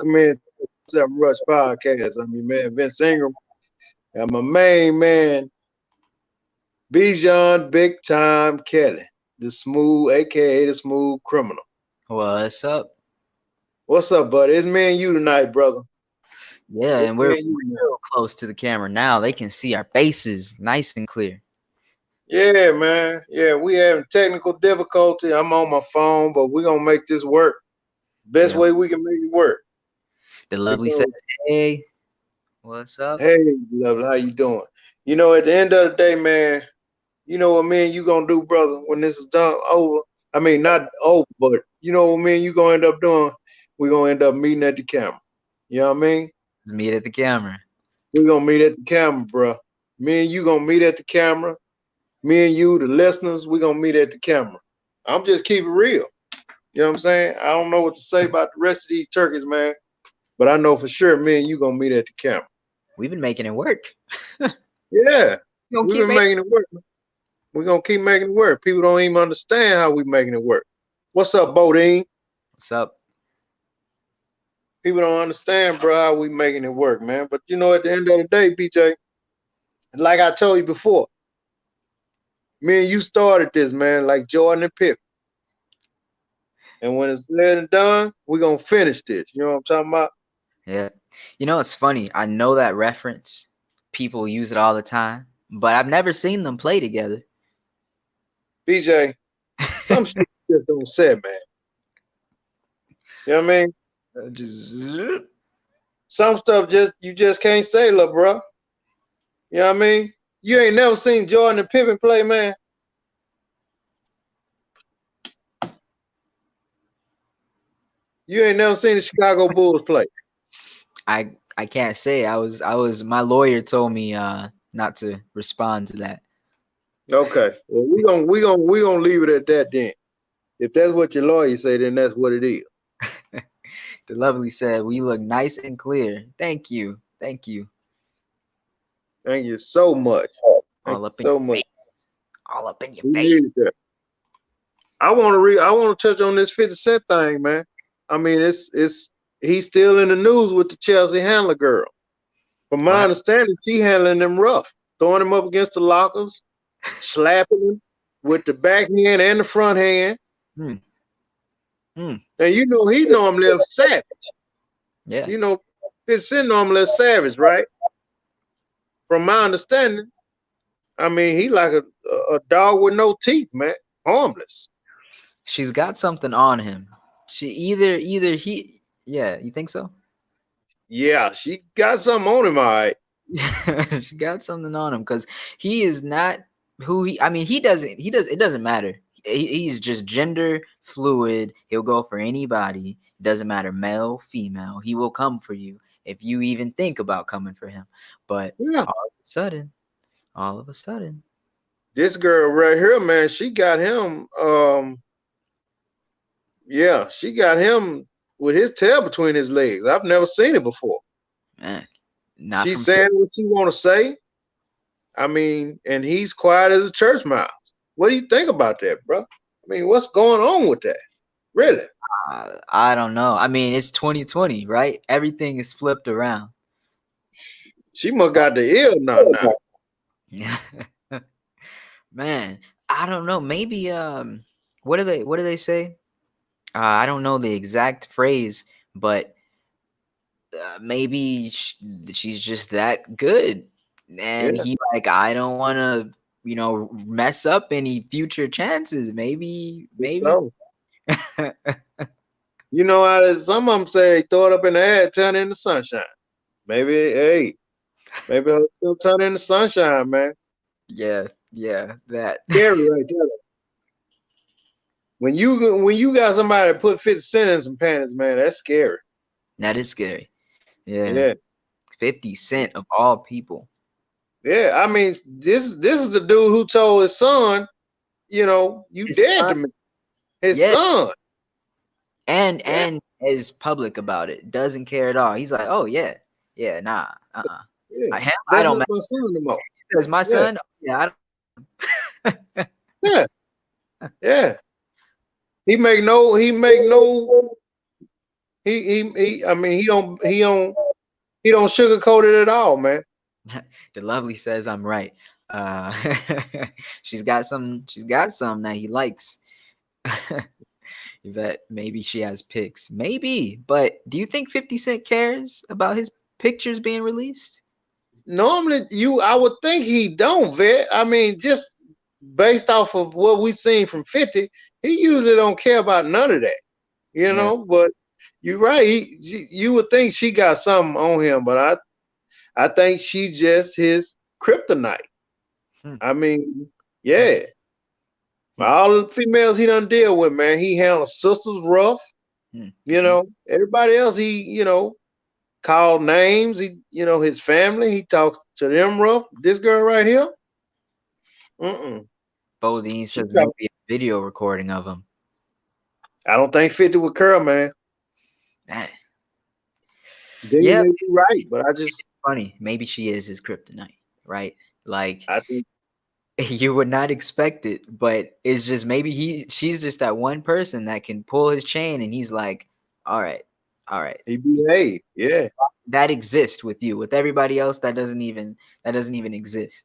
welcome in to Seven Rush Podcast. I'm your man Vince Ingram and my main man Bijan Big Time Kelly, the smooth, aka the smooth criminal. What's up? What's up, buddy? It's me and you tonight, brother. Yeah, It's and me we're and you tonight. real close to the camera now. They can see our faces nice and clear. Yeah, man. Yeah, we having technical difficulty. I'm on my phone, but we're gonna make this work. Best Yeah. way we can make it work. The lovely says, Because, hey, what's up? hey, lovely, how you doing? At the end of the day, man, you know what me and you gonna do, brother, when this is done over. I mean, not over, but you know what me and you gonna end up doing? We're gonna end up meeting at the camera. You know what I mean? Let's meet at the camera. We're gonna meet at the camera, bro. Me and you gonna meet at the camera. Me and you, the listeners, we're gonna meet at the camera. I'm just keep it real. You know what I'm saying? I don't know what to say about the rest of these turkeys, man. But I know for sure me and you gonna meet at the camera. We've been making it work. Yeah. We're gonna We've keep been making it work. We're gonna keep making it work. People don't even understand how we making it work. What's up, Bodine? What's up? People don't understand, bro, how we making it work, man. But at the end of the day, BJ, like I told you before, me and you started this, man, like Jordan and Pippen. And when it's said and done, we're gonna finish this. You know what I'm talking about? Yeah. You know, it's funny. I know that reference. People use it all the time, but I've never seen them play together. BJ, some shit just don't say, man. You know what I mean? Just Some stuff you just can't say, lil' bro. You know what I mean? You ain't never seen Jordan and Pippen play, man. You ain't never seen the Chicago Bulls play. I can't say. I was my lawyer told me not to respond to that. Okay. Well, we gonna leave it at that then. If that's what your lawyer say, then that's what it is. The lovely said, "We look nice and clear. Thank you. Thank you. Thank you so much. Thank All you up in so your much. face. All up in your We face." needed that. I want to touch on this 50 Cent thing, man. I mean, it's he's still in the news with the Chelsea Handler girl. From my What? understanding, she handling him rough, throwing him up against the lockers, slapping him with the backhand and the front hand. Hmm. Hmm. And he normally a savage. Yeah. 50 Cent normally a savage, right? From my understanding, I mean, he like a dog with no teeth, man. Harmless. She's got something on him. She either he. Yeah, you think so? Yeah, she got something on him, all right. She got something on him because he is not who he. I mean, he doesn't. He does. It doesn't matter. He's just gender fluid. He'll go for anybody. It doesn't matter, male, female. He will come for you if you even think about coming for him. But Yeah. all of a sudden, This girl right here, man, she got him. Yeah, she got him with his tail between his legs. I've never seen it before. man, not She's from. saying what she want to say. I mean, and he's quiet as a church mouse. What do you think about that, bro? I mean, what's going on with that? Really? I don't know. I mean, it's 2020, right? Everything is flipped around. She must got the ill now. Yeah. Man, I don't know. Maybe what do they say? I don't know the exact phrase, but maybe she's just that good. And Yeah. he like, I don't want to, mess up any future chances. Maybe. So, how some of them say they throw it up in the air, turn into sunshine. Maybe, hey, maybe it'll still turn into sunshine, man. Yeah, that. Scary right there. When you got somebody that put 50 Cent in some panties, man, that's scary. That is scary. Yeah. Yeah. 50 Cent of all people. Yeah. I mean, this is the dude who told his son, you His dead son, to me. His yeah, son. Yeah. and is public about it. Doesn't care at all. He's like, oh yeah, nah, Yeah. I That's don't not matter. my son no more. He says my Yeah. son. Yeah, I don't. Yeah. Yeah. He make no I mean, he don't sugarcoat it at all, man. The lovely says I'm right. Uh, she's got some. She's got some that he likes. That maybe she has pics, maybe. But do you think 50 Cent cares about his pictures being released? Normally, I would think he don't, vet. I mean, just based off of what we seen from 50, he usually don't care about none of that, you Yeah. know. But you're right. You would think she got something on him, but I think she just his kryptonite. Hmm. I mean, yeah. All the females he done deal with, man, he handles sisters rough. Hmm. You know, everybody else he, called names. He, his family, he talks to them rough. This girl right here, mm-mm. Bodine She says talk. maybe a video recording of him. I don't think 50 would curl, man. Eh. They Yeah, may be right, but it's funny. Maybe she is his kryptonite, right? Like I think you would not expect it, but it's just maybe she's just that one person that can pull his chain and he's like, all right, all right. he behave. Yeah, That exists with you. With everybody else, that doesn't even exist.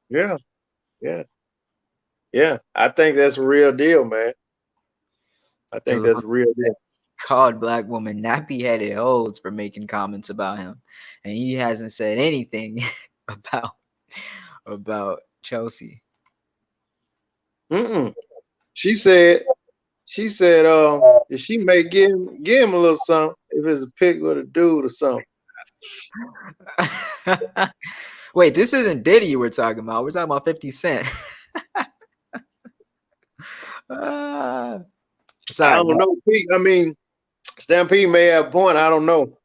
yeah, yeah, yeah. I think that's a real deal, man. I The think that's love a real deal. called black woman nappy headed hoes for making comments about him. And he hasn't said anything about Chelsea. Mm-mm. She said, if she may give him a little something, if it's a pic with a dude or something. Wait, this isn't Diddy we're talking about. We're talking about 50 Cent. I Sorry. don't know, Pete. I mean, Stampede may have a point. I don't know.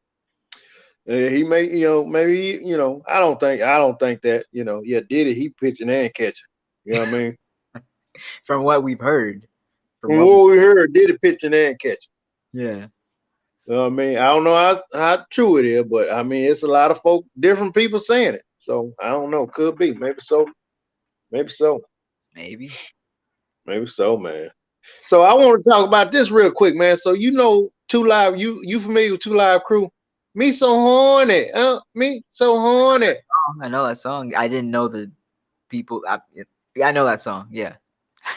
He may, maybe, I don't think that, yeah, did it. He pitching and catching. You know what I mean? From what we've heard. From what we heard, did it pitching and catching. Yeah. You know what I mean? I don't know how true it is, but I mean, it's a lot of different people saying it. So I don't know. Could be. Maybe so. Maybe so. Maybe. Maybe so, man. So I want to talk about this real quick, man. So Two Live, you familiar with Two Live Crew? Me so horny, me so horny. I know that song. I didn't know the people. I know that song. Yeah.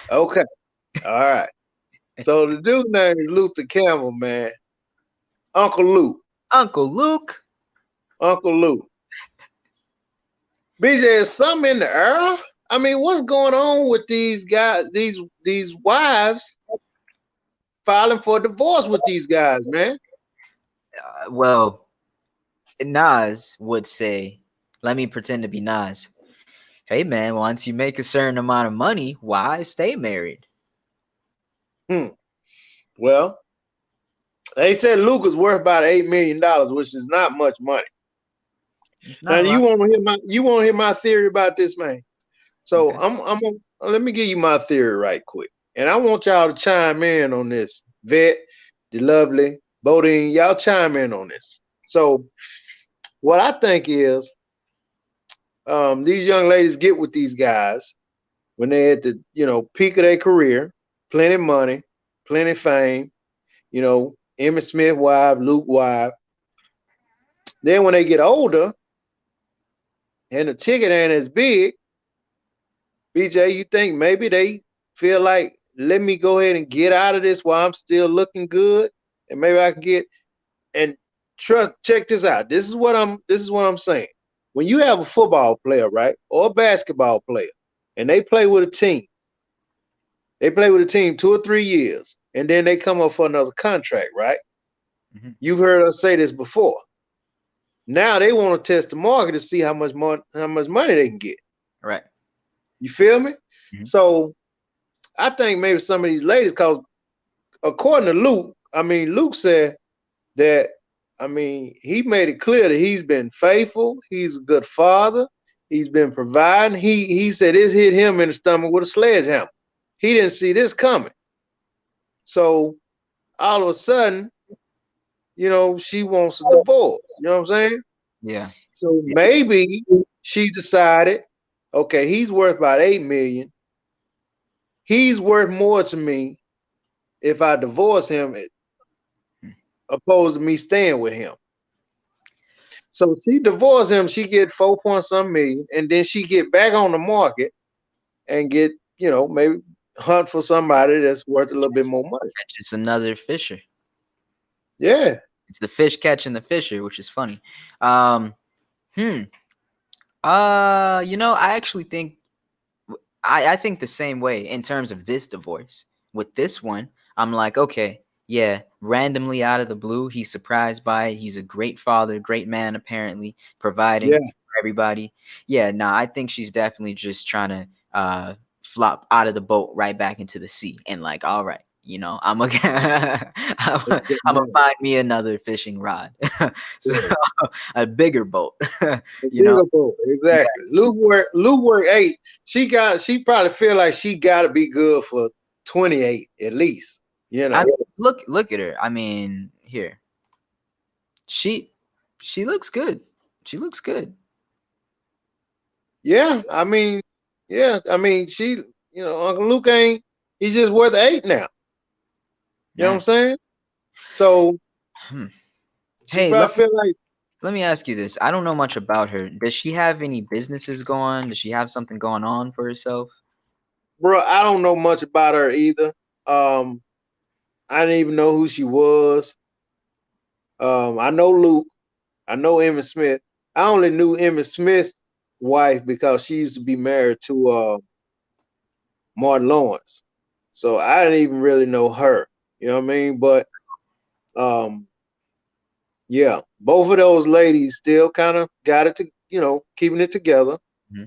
Okay, all right. So the dude name is Luther Campbell, man. Uncle Luke. Uncle Luke. Uncle Luke. BJ, is something in the air? I mean, what's going on with these guys? These wives filing for divorce with these guys, man. Well, Nas would say, let me pretend to be Nas. Hey, man, once you make a certain amount of money, why stay married? Well, they said Luke is worth about $8 million, which is not much money. Now you want to hear my theory about this, man. So okay. Let me give you my theory right quick, and I want y'all to chime in on this. Vet, the lovely, Bodine, y'all chime in on this. So, what I think is, these young ladies get with these guys when they're at the peak of their career, plenty of money, plenty of fame, Emmitt Smith wife, Luke wife. Then when they get older and the ticket ain't as big, BJ, you think maybe they feel like, let me go ahead and get out of this while I'm still looking good, and maybe I can get and check this out. This is what I'm saying. When you have a football player, right, or a basketball player, and they play with a team, 2 or 3 years, and then they come up for another contract, right? Mm-hmm. You've heard us say this before. Now they want to test the market to see how much money they can get. Right. You feel me? Mm-hmm. So I think maybe some of these ladies, because according to Luke, Luke said that, he made it clear that he's been faithful. He's a good father. He's been providing. He said this hit him in the stomach with a sledgehammer. He didn't see this coming. So all of a sudden, she wants a divorce. You know what I'm saying? Yeah. So maybe she decided, okay, he's worth about $8 million. He's worth more to me if I divorce him opposed to me staying with him. So she divorced him. She get 4 point some million, and then she get back on the market and get, maybe hunt for somebody that's worth a little bit more money. It's another Fisher. Yeah. It's the fish catching the fisher, which is funny. I actually think I think the same way in terms of this divorce. With this one, I'm like, okay, yeah, randomly out of the blue, he's surprised by it. He's a great father, great man, apparently, providing for everybody. Yeah, nah, I think she's definitely just trying to flop out of the boat right back into the sea. And like, all right, I'm gonna find me another fishing rod. So a bigger boat. Bigger boat, exactly. Yeah. Luke work 8. She probably feel like she gotta be good for 28 at least. I mean, look at her. I mean, here. She looks good. She looks good. Yeah, I mean, she, Uncle Luke he's just worth 8 now. You know what I'm saying? So hey, feel like, let me ask you this. I don't know much about her. Does she have any businesses going? Does she have something going on for herself? Bro, I don't know much about her either. I didn't even know who she was. I know Luke. I know Emmitt Smith. I only knew Emmitt Smith's wife because she used to be married to Martin Lawrence. So I didn't even really know her. You know what I mean? But yeah, both of those ladies still kind of got it to, keeping it together. Mm-hmm.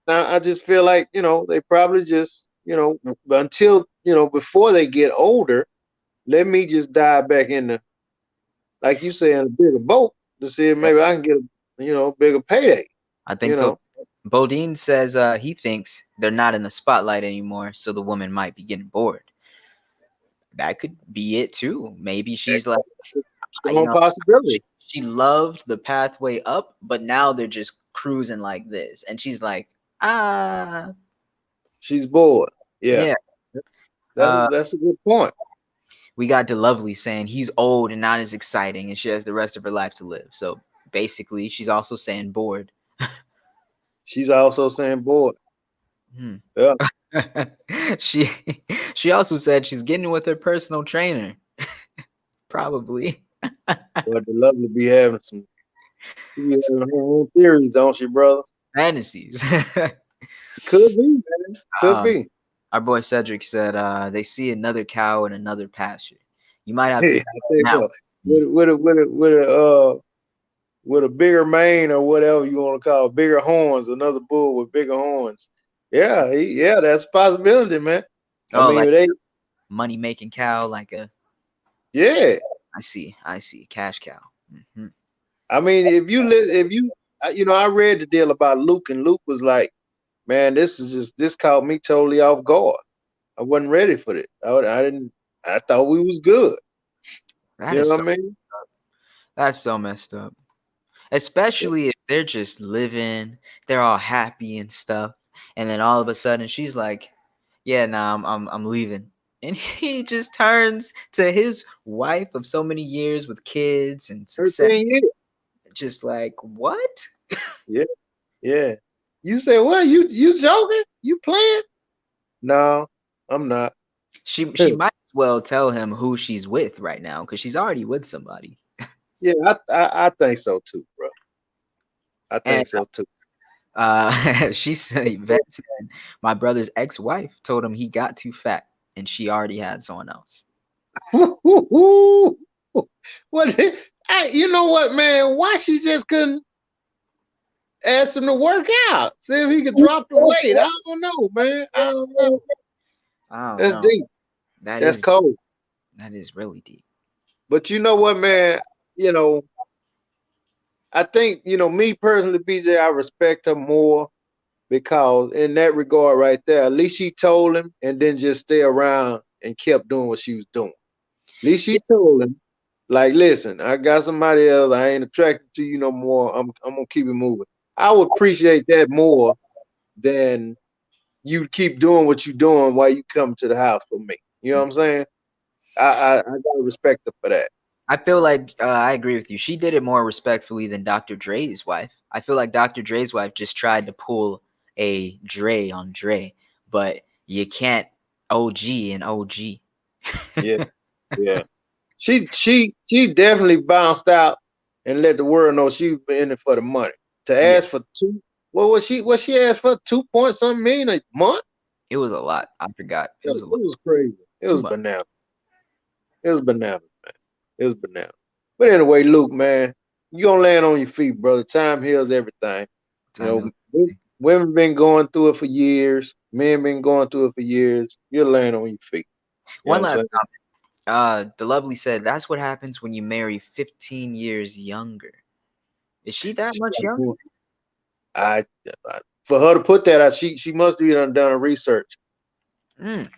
Now I just feel like, they probably just, until, before they get older, let me just dive back in the, like you say, in a bigger boat to see if maybe I can get a, bigger payday. I think so. Bodine says he thinks they're not in the spotlight anymore, so the woman might be getting bored. That could be it too. Maybe she's like, possibility. She loved the pathway up, but now they're just cruising like this, and she's like, she's bored. Yeah. That's a good point. We got DeLovely saying he's old and not as exciting, and she has the rest of her life to live. So basically, she's also saying bored. She's also saying bored. Yeah. She also said she's getting with her personal trainer. Probably. But DeLovely be having her own theories, don't she, brother? Fantasies. Could be, man. Could be. Our boy Cedric said they see another cow in another pasture. You might have to with a bigger mane or whatever you want to call it, bigger horns, another bull with bigger horns. Yeah, that's a possibility, man. I mean, money making cow, like a. Yeah. I see, cash cow. Mm-hmm. I mean, if you, I read the deal about Luke, and Luke was like, man, this caught me totally off guard. I wasn't ready for it. I thought we was good. You know what I mean? That's so messed up. Especially if they're just living, they're all happy and stuff, and then all of a sudden she's like, "Yeah, nah, I'm leaving," and he just turns to his wife of so many years with kids and success, just like, what? Yeah. You say, what? You joking? You playing? No, I'm not. She might as well tell him who she's with right now because she's already with somebody. Yeah, I think so too, bro. I think so too. She said, my brother's ex-wife told him he got too fat and she already had someone else. What? You know what, man? Why she just couldn't ask him to work out? See if he could drop the weight. I don't know, man. I don't know. That's deep. That's cold. Deep. That is really deep. But you know what, man? I think, me personally, BJ, I respect her more because in that regard right there, at least she told him and then just stay around and kept doing what she was doing. At least she told him, like, listen, I got somebody else. I ain't attracted to you no more. I'm going to keep it moving. I would appreciate that more than you keep doing what you're doing while you come to the house for me. You know what I'm saying? I got to respect her for that. I feel like I agree with you. She did it more respectfully than Dr. Dre's wife. I feel like Dr. Dre's wife just tried to pull a Dre on Dre, but you can't OG and OG. Yeah, yeah. She definitely bounced out and let the world know she was in it for the money. To Yeah, ask for two, what was she? What she asked for? 2 point something million a month? it was a lot. I forgot. It It was a lot. was crazy. It Too was much. bananas. It was bananas, man. It was bananas. But anyway, Luke, man, you gonna land on your feet, brother. Time heals everything. You Time know, heals. women been going through it for years. Men been going through it for years. You'll land on your feet. You know One what I'm last saying? comment. The lovely said that's what happens when you marry 15 years younger. Is she that She much got younger? more. I, for her to put that out, she must have done a research. Mm.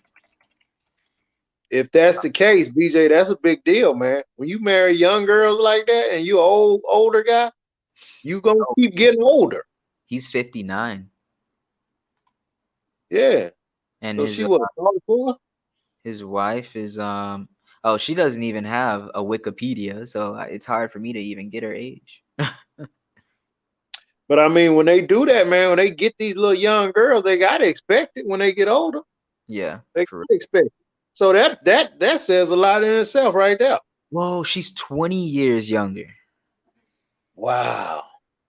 If that's the case, BJ, that's a big deal, man. When you marry young girls like that and you older guy, you gonna Oh, keep getting older. he's 59, Yeah. and So she was 44. his wife is oh, she doesn't even have a Wikipedia, so it's hard for me to even get her age. But I mean, when they do that, man, when they get these little young girls, they gotta expect it when they get older. Yeah, They for real. gotta expect it. So that says a lot in itself right there. Whoa, she's 20 years younger. Wow.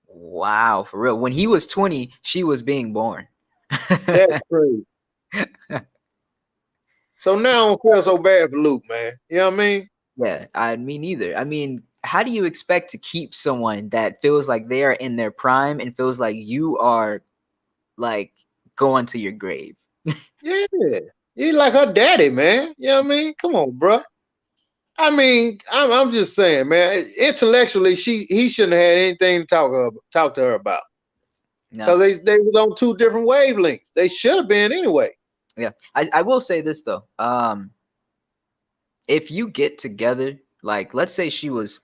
Wow, for real. When he was 20, she was being born. That's crazy. So now I don't feel so bad for Luke, man. You know what I mean? Yeah, I mean neither. I mean, how do you expect to keep someone that feels like they are in their prime and feels like you are like going to your grave? Yeah. He like her daddy, man. You know what I mean? Come on, bro. I mean, I'm just saying, man. Intellectually, he shouldn't have had anything to talk to her about No. because they was on two different wavelengths. They should have been anyway. Yeah. I will say this though. If you get together, like let's say she was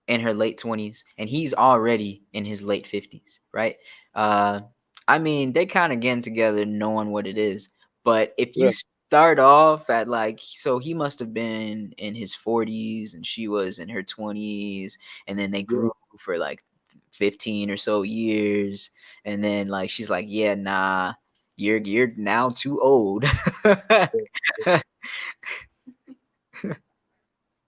in her late 20s and he's already in his late 50s, right? Uh I mean, they kind of getting together knowing what it is. But if Yeah, you start off at like, so he must have been in his 40s and she was in her 20s, and then they yeah. grew for like 15 or so years, and then like she's like, "Yeah, nah, you're now too old."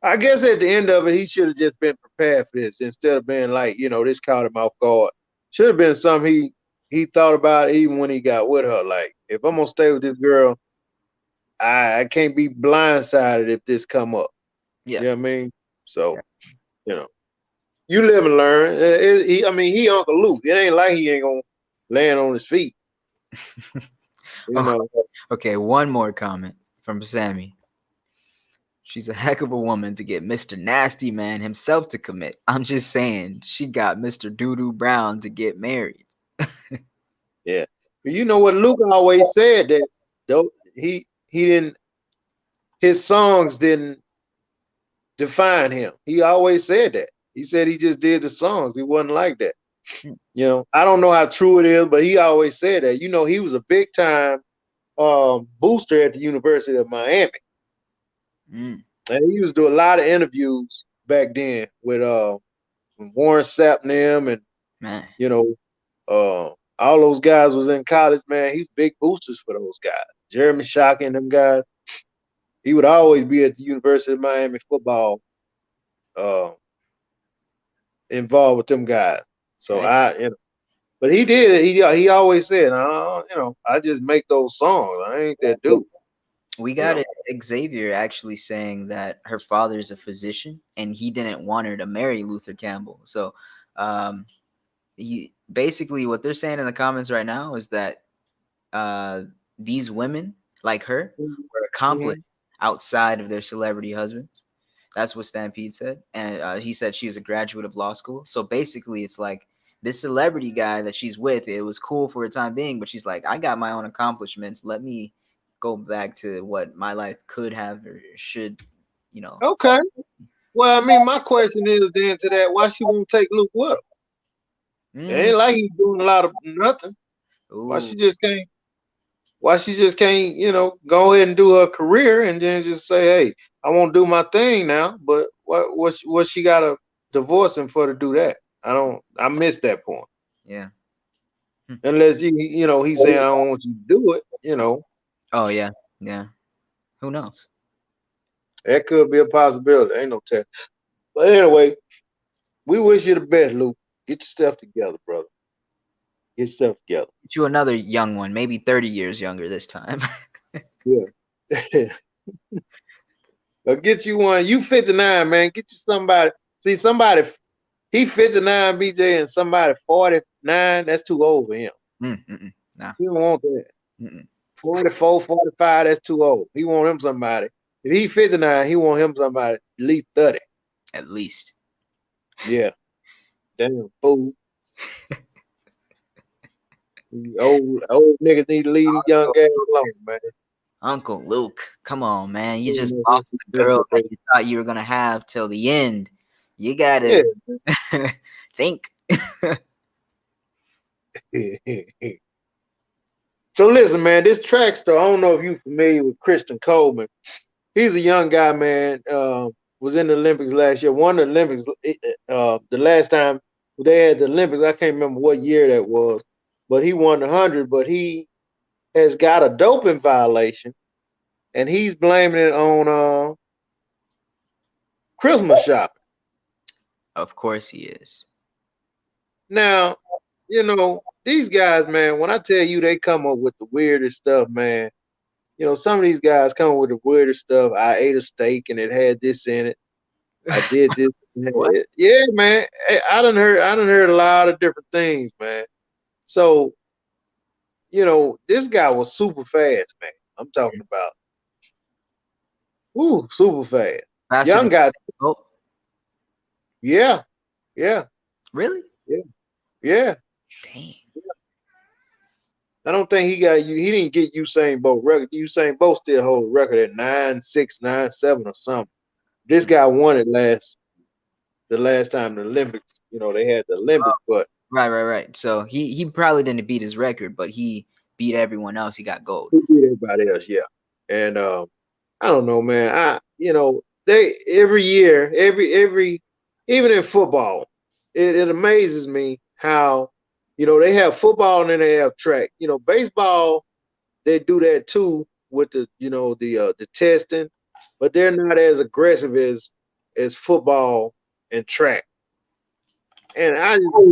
I guess at the end of it, he should have just been prepared for this instead of being like, this caught him off guard. Should have been something he thought about even when he got with her. Like, if I'm gonna stay with this girl, I can't be blindsided if this come up. Yeah. You know what I mean? So, you know, you live and learn. He Uncle Luke. It ain't like he ain't gonna land on his feet. You Oh, know. okay, one more comment from Sammy. She's a heck of a woman to get Mr. Nasty Man himself to commit. I'm just saying, she got Mr. Doodoo Brown to get married. Yeah. But you know what Luke always said that though he didn't his songs didn't define him. He always said that. He said he just did the songs. He wasn't like that. I don't know how true it is, but he always said that. He was a big time booster at the University of Miami. Mm, And he used to do a lot of interviews back then with Warren Sapp and them, and man, you know, all those guys was in college, man. He's big boosters for those guys. Jeremy Shockey and them guys. He would always be at the University of Miami football uh, involved with them guys. So I, but he did it. He always said, I just make those songs. I ain't that dude. we You got know. it. Xavier actually saying that her father's a physician and he didn't want her to marry Luther Campbell. So, he basically what they're saying in the comments right now is that uh, these women like her were accomplished Mhm. outside of their celebrity husbands. That's what Stampede said, and he said she was a graduate of law school. So basically, it's like this celebrity guy that she's with. It was cool for a time being, but she's like, I got my own accomplishments. Let me go back to what my life could have or should, you know. Okay. Well, I mean, my question is then to that: why she won't take Luke with her? It Mm, ain't like he's doing a lot of nothing. Why ooh, she just can't? Why she just can't? Go ahead and do her career and then just say, "Hey, I won't do my thing now." But what she got to divorce him for to do that? I missed that point. Yeah. Unless he's saying I don't want you to do it. Oh yeah. Yeah. Who knows? That could be a possibility. Ain't no tell. But anyway, we wish you the best, Luke. Get yourself together, brother. Get yourself together. Get you another young one, maybe 30 years younger this time. Yeah. Get you one. You 59, man. Get you somebody. See, somebody, he 59, BJ, and somebody 49. That's too old for him. Nah. He don't want that. 44, 45, that's too old. He want him somebody. If he 59, he want him somebody at least 30. At least. Yeah. Damn fool. old niggas need to leave these young guys alone, man. Uncle Luke, come on, man. You just lost the girl that you thought you were gonna have till the end. You gotta think. So listen, man, this track star, I don't know if you're familiar with Christian Coleman. He's a young guy, man. Was in the Olympics last year. Won the Olympics the last time they had the Olympics. I can't remember what year that was, but he won the 100. But he has got a doping violation, and he's blaming it on Christmas shopping. Of course he is. Now, these guys, man, when I tell you they come up with the weirdest stuff, man, some of these guys come up with the weirdest stuff. I ate a steak and it had this in it. I did this. Yeah, man. I done heard a lot of different things, man. So, this guy was super fast, man. I'm talking about. Super fast. Faster Young guy. Oh. Yeah. Yeah. Really? Yeah. Yeah. Dang. I don't think he didn't get Usain Bolt record. Usain Bolt still hold a record at 9.6, 9.7 or something. This guy won it the last time the Olympics, they had the Olympics, but right. So he probably didn't beat his record, but he beat everyone else. He got gold. He beat everybody else, yeah. And I don't know, man. They every year, every even in football, it amazes me how they have football and then they have track. Baseball, they do that too with the testing, but they're not as aggressive as football and track. And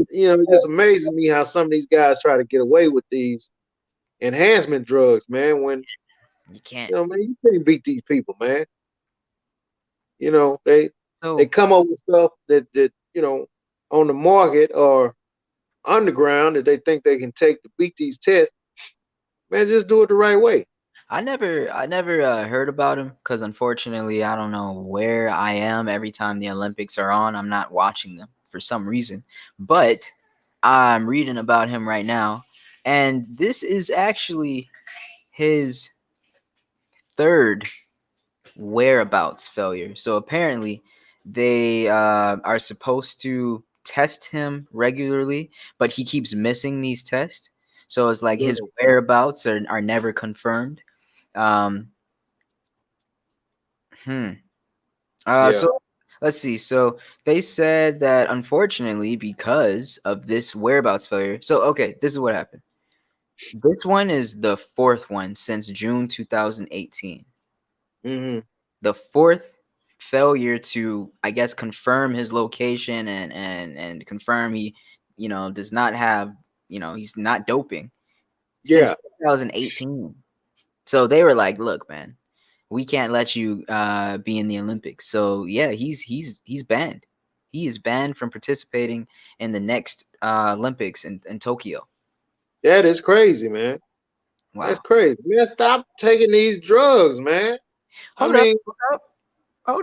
it just amazes me how some of these guys try to get away with these enhancement drugs, man. When you can't, man, you can't beat these people, man. They come up with stuff that on the market or underground that they think they can take to beat these tests. Man, just do it the right way. I never heard about him because unfortunately I don't know where I am every time the Olympics are on. I'm not watching them for some reason, but I'm reading about him right now, and this is actually his third whereabouts failure. So apparently they are supposed to test him regularly, but he keeps missing these tests. So it's like his whereabouts are never confirmed. So let's see. So they said that unfortunately, because of this whereabouts failure. So okay, this is what happened. This one is the fourth one since June 2018. Mm-hmm. The fourth failure to, I guess, confirm his location and confirm he, does not have, he's not doping since 2018. So they were like, look, man, we can't let you be in the Olympics. So yeah, he's banned. He is banned from participating in the next Olympics in Tokyo. That is crazy, man. Wow. That's crazy. Man, stop taking these drugs, man. Hold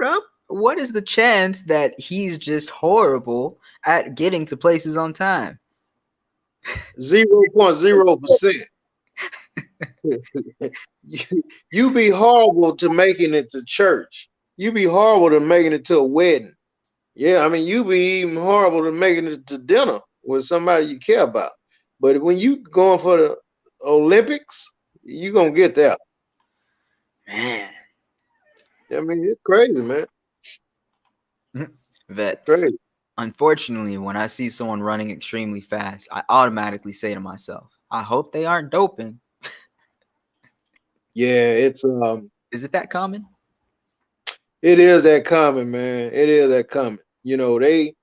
up. What is the chance that he's just horrible at getting to places on time? 0.0%. You be horrible to making it to church. You be horrible to making it to a wedding. Yeah, I mean, you be even horrible to making it to dinner with somebody you care about. But when you going for the Olympics, you gonna get there. Man. I mean, it's crazy, man. Vet. Crazy. Unfortunately, when I see someone running extremely fast, I automatically say to myself, I hope they aren't doping. Yeah, Is it that common? it is that common, man. It is that common. You know, they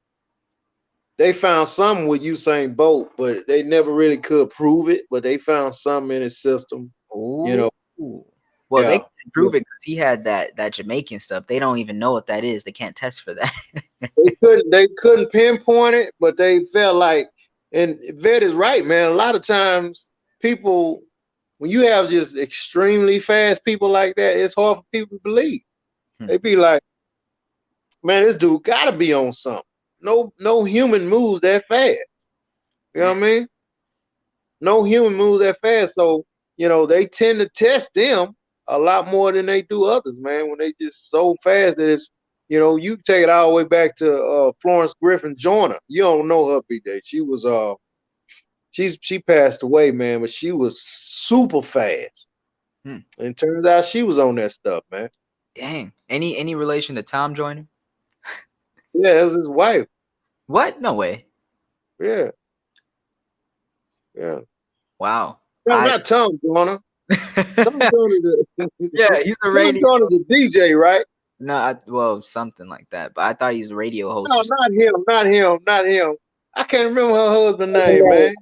found something with Usain Bolt, but they never really could prove it. But they found something in his system. You Oh. know, Well, they yeah. can prove it because he had that Jamaican stuff. They don't even know what that is. They can't test for that. They couldn't pinpoint it, but they felt like, and Vet is right, man. A lot of times people, when you have just extremely fast people like that, it's hard for people to believe. Hmm. They be like, man, this dude gotta be on something. No human moves that fast. You know what I mean? No human moves that fast. So, they tend to test them a lot more than they do others, man, when they just so fast that you take it all the way back to Florence Griffin Joyner. You don't know her, BJ. She passed away, man, but she was super fast. Hmm. And it turns out she was on that stuff, man. Dang. Any relation to Tom Joyner? Yeah, it was his wife. What? No way. Yeah, yeah. Wow. No, I not Tom Joyner. Tom Joyner, Yeah, he's a Tom radio. Joyner, the DJ, right? No, well, something like that. But I thought he was a radio host No, or not him, not him, not him. I can't remember her husband's name, something.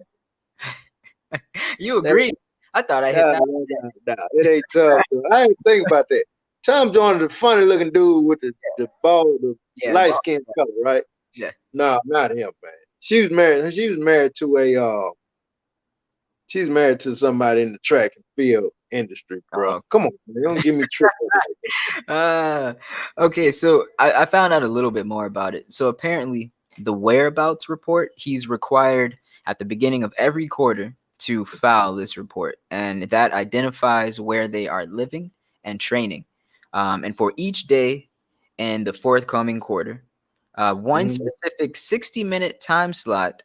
man. You That, agree? I thought I hit nah, that. nah, nah, nah. It ain't Tom. I ain't think about that. Tom Joyner, the funny looking dude with the bald, the Yeah, light skin color, right? yeah. No, not him, man. She was married. She was married to she's married to somebody in the track and field industry, bro. Oh. Come on, man. Don't give me tripped up like that. Okay, so I found out a little bit more about it. So apparently, the whereabouts report, he's required at the beginning of every quarter to file this report, and that identifies where they are living and training. And for each day in the forthcoming quarter, one Mhm. specific 60-minute time slot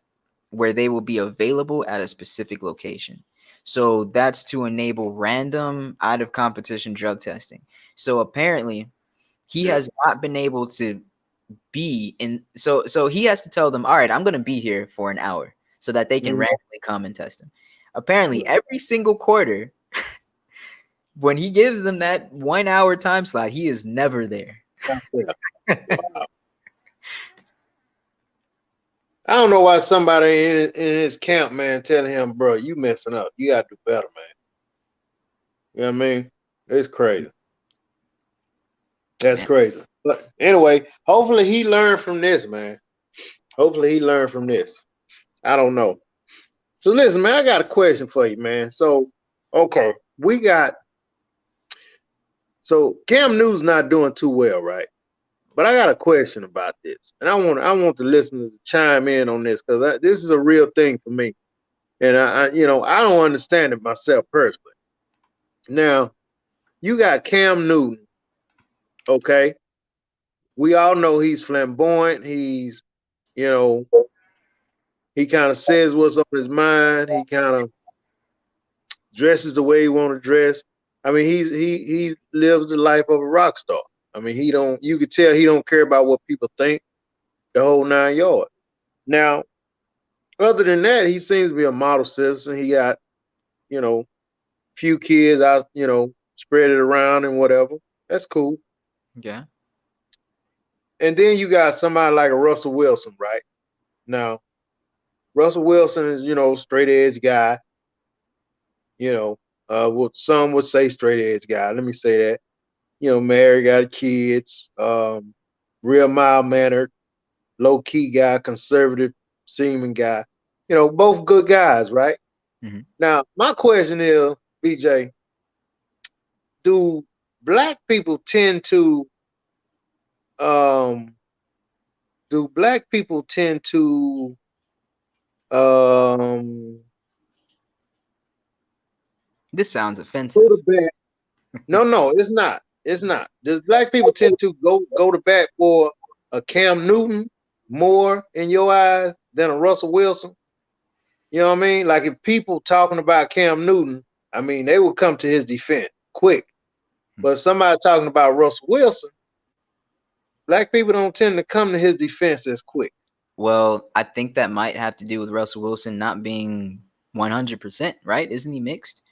where they will be available at a specific location. So that's to enable random out of competition drug testing. So apparently he Yeah. has not been able to be in so he has to tell them, all right, I'm gonna be here for an hour so that they can Mhm. randomly come and test him. Apparently every single quarter, when he gives them that 1 hour time slot, he is never there. Yeah. Wow. I don't know why somebody in his camp, man, telling him, bro, you messing up. You gotta do better, man. You know what I mean? It's crazy. That's Man, crazy. But anyway, hopefully he learned from this, man. Hopefully he learned from this. I don't know. So listen, man, I got a question for you, man. So, okay, so Cam Newton's not doing too well, right? But I got a question about this, and I want the listeners to chime in on this because this is a real thing for me, and I don't understand it myself personally. Now, you got Cam Newton, okay? We all know he's flamboyant. You know, he kind of says what's on his mind. He kind of dresses the way he want to dress. I mean, he lives the life of a rock star. I mean, you could tell he don't care about what people think, the whole 9 yards. Now, other than that, he seems to be a model citizen. He got, few kids out, spread it around and whatever. That's cool. yeah. And then you got somebody like a Russell Wilson, right? Now, Russell Wilson is, straight edge guy, what some would say straight edge guy. Let me say that. Married, got kids, real mild mannered, low key guy, conservative seeming guy. Both good guys, right? Mhm. Now, my question is, BJ, do black people tend to um do black people tend to um This sounds go offensive. to bat? No, it's not. It's not. Does black people tend to go to bat for a Cam Newton more in your eyes than a Russell Wilson? You know what I mean? Like if people talking about Cam Newton, I mean they will come to his defense quick. But if somebody talking about Russell Wilson, Black people don't tend to come to his defense as quick. Well, I think that might have to do with Russell Wilson not being 100%, right? Isn't he mixed?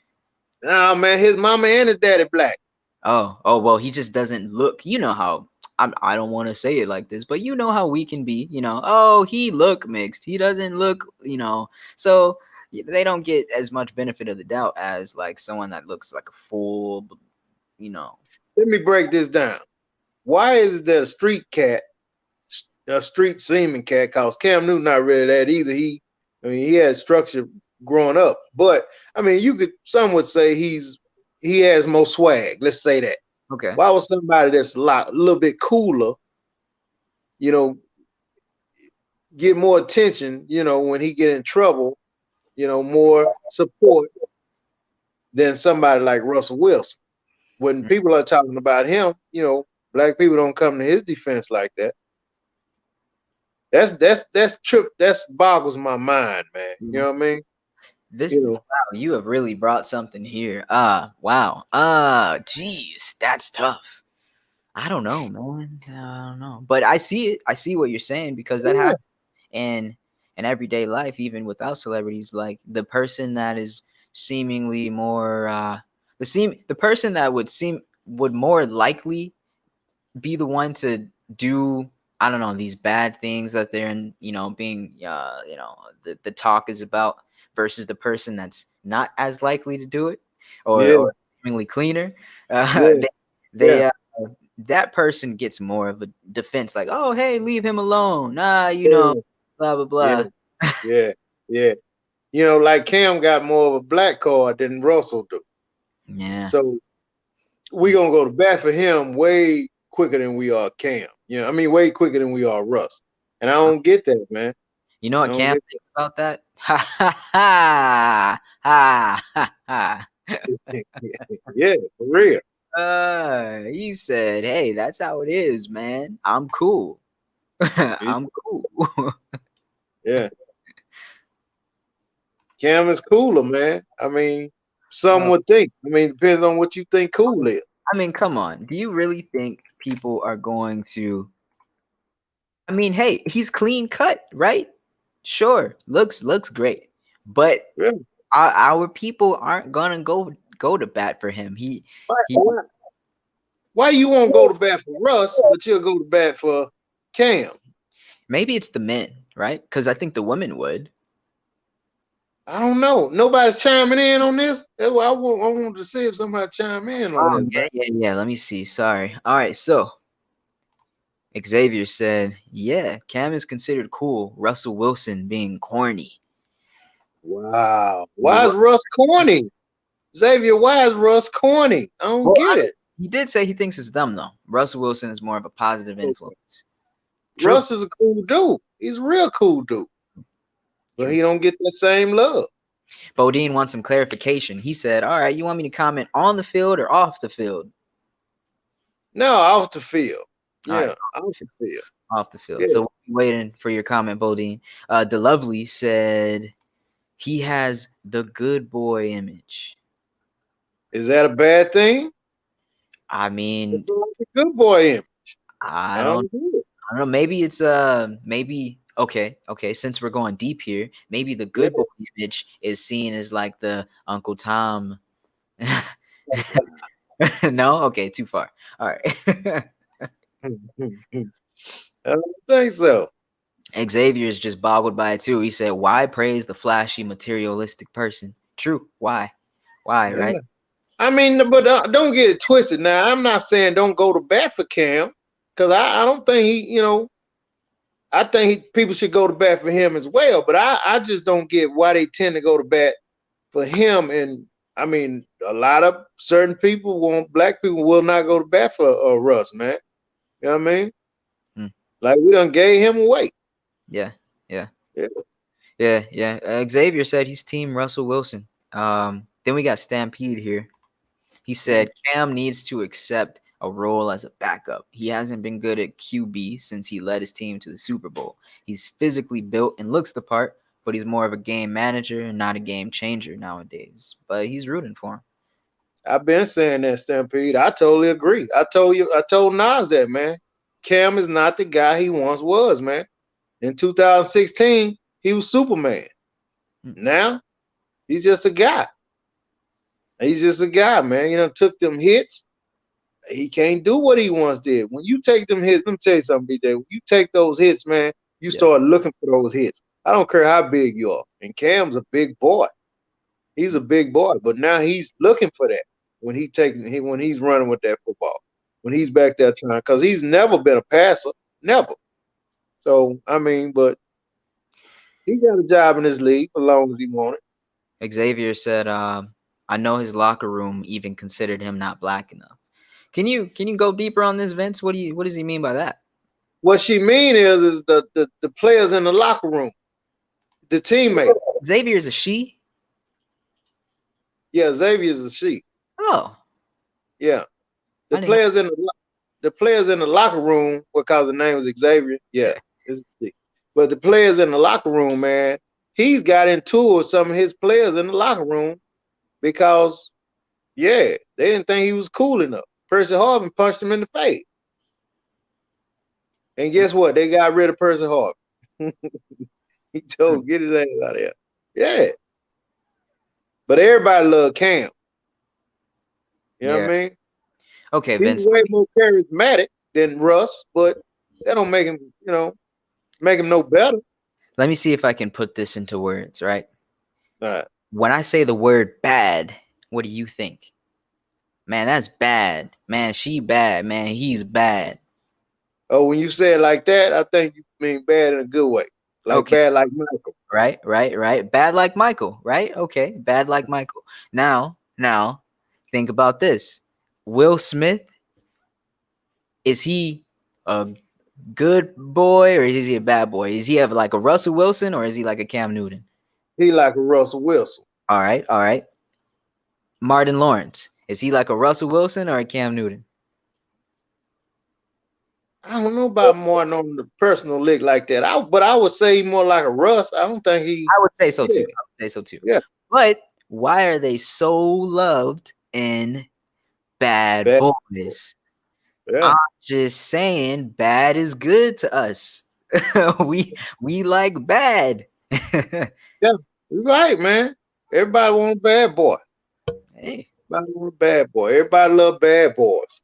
Nah, man, his mama and his daddy black. Oh, well, he just doesn't look. You know how I don't want to say it like this, but you know how we can be. Oh, he look mixed. He doesn't look. So they don't get as much benefit of the doubt as like someone that looks like a full. You know. Let me break this down. Why is it that a street seeming cat, cause Cam Newton not really that either. He had structure growing up, but I mean, some would say he has more swag. Let's say that. Okay. Why was somebody that's a little bit cooler, get more attention, when he get in trouble, more support than somebody like Russell Wilson. When people are talking about him, black people don't come to his defense like that. That's trip. That's boggles my mind, man. You know what I mean? Wow, you have really brought something here. Wow. Geez, that's tough. I don't know, man. I don't know, but I see it. I see what you're saying because that happens in everyday life, even without celebrities. Like the person that is seemingly more, the person that would more likely be the one to do, I don't know, these bad things that they're in, being, the talk is about versus the person that's not as likely to do it or seemingly cleaner. That person gets more of a defense, like, oh, hey, leave him alone. Blah, blah, blah. Yeah. Like Cam got more of a black card than Russell do. Yeah. So we gonna go to bat for him way quicker than we are Cam. Way quicker than we are Russ. And I don't get that, man. You know what Cam thinks about that? Ha ha ha ha ha ha. Yeah, for real. He said, "Hey, that's how it is, man. I'm cool. I'm cool." Yeah. Cam is cooler, man. Some would think. Depends on what you think cool is. Come on. Do you really think people are going to? Hey, he's clean cut, right? Sure, looks great, but our people aren't gonna go to bat for him. Why you won't go to bat for Russ, but you'll go to bat for Cam? Maybe it's the men, right? Because I think the women would. I don't know. Nobody's chiming in on this. That's why I wanted to see if somebody chime in on this. Yeah. Let me see. Sorry. All right. So Xavier said, "Yeah, Cam is considered cool. Russell Wilson being corny." Wow. Why is Russ corny? Xavier, why is Russ corny? I don't get it. He did say he thinks it's dumb though. Russell Wilson is more of a positive influence. Russ is a cool dude. He's a real cool dude. But he don't get the same love. Bodine wants some clarification. He said, all right, you want me to comment on the field or off the field? No, off the field. Yeah, right. off the field. Off the field. Yeah. So waiting for your comment, Bodine. DeLovely said he has the good boy image. Is that a bad thing? The good boy image. I don't know. Maybe it's maybe okay. Since we're going deep here, maybe the good boy image is seen as like the Uncle Tom. No, okay, too far. All right. I don't think so. Xavier is just boggled by it too. He said, "Why praise the flashy, materialistic person?" True. Why? Right? But don't get it twisted. Now, I'm not saying don't go to bat for Cam, because I don't think he, I think people should go to bat for him as well. But I just don't get why they tend to go to bat for him. And a lot of certain people black people will not go to bat for Russ, man. You know what I mean? Like we done gave him away. Yeah. Xavier said he's team Russell Wilson. Then we got Stampede here. He said Cam needs to accept a role as a backup. He hasn't been good at QB since he led his team to the Super Bowl. He's physically built and looks the part, but he's more of a game manager and not a game changer nowadays. But he's rooting for him. I've been saying that, Stampede. I totally agree. I told Nas that, man. Cam is not the guy he once was, man. In 2016, he was Superman. Now he's just a guy. He's just a guy, man. You know, took them hits. He can't do what he once did. When you take them hits, let me tell you something, BJ. When you take those hits, man, you Yeah. start looking for those hits. I don't care how big you are. And Cam's a big boy. He's a big boy, but now he's looking for that when when he's running with that football. When he's back there trying, because he's never been a passer, never. So I mean, but he got a job in this league as long as he wanted. Xavier said, I know his locker room even considered him not black enough. Can you go deeper on this, Vince? What does he mean by that? What she mean is the players in the locker room, the teammates. Xavier's a she? Yeah, Xavier's a she. Oh. Yeah. I The didn't players in the locker room, because the name is Xavier, yeah, it's a she. But the players in the locker room, man, he's got into it with some of his players in the locker room because, yeah, they didn't think he was cool enough. Percy Harvin punched him in the face. And guess what? They got rid of Percy Harvin. He told get his ass out of here. Yeah. But everybody loved Cam. You know what I mean? Okay, He's Vince. way more charismatic than Russ, but that don't make him, make him no better. Let me see if I can put this into words, right? All right. When I say the word bad, what do you think? Man, that's bad. Man, she bad. Man, he's bad. Oh, when you say it like that, I think you mean bad in a good way. Like Okay. bad like Michael. Right. Bad like Michael, right? Okay. Bad like Michael. Now, think about this. Will Smith, is he a good boy or is he a bad boy? Is he like a Russell Wilson or is he like a Cam Newton? He like a Russell Wilson. All right. Martin Lawrence, is he like a Russell Wilson or a Cam Newton? I don't know about Martin on the personal lick like that. But I would say more like a Russ. I don't think he. I would say so too. Yeah. But why are they so loved in Bad Boys? Yeah. I'm just saying, bad is good to us. we like bad. Yeah, you're right, man. Everybody want a bad boy. Hey. Everybody want a bad boy. Everybody love bad boys.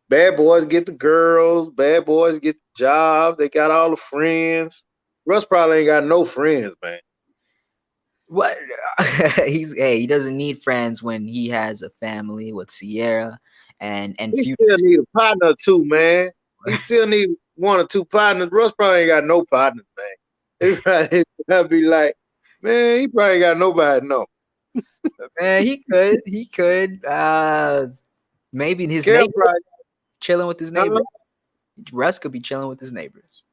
Bad boys get the girls. Bad boys get the jobs. They got all the friends. Russ probably ain't got no friends, man. What? He doesn't need friends when he has a family with Sierra and he still need a partner or two, man. He still need one or two partners. Russ probably ain't got no partners, man. He probably be like, man, he probably ain't got nobody. No, man, he could. Maybe his Cam neighbor probably, chilling with his neighbor. Russ could be chilling with his neighbors.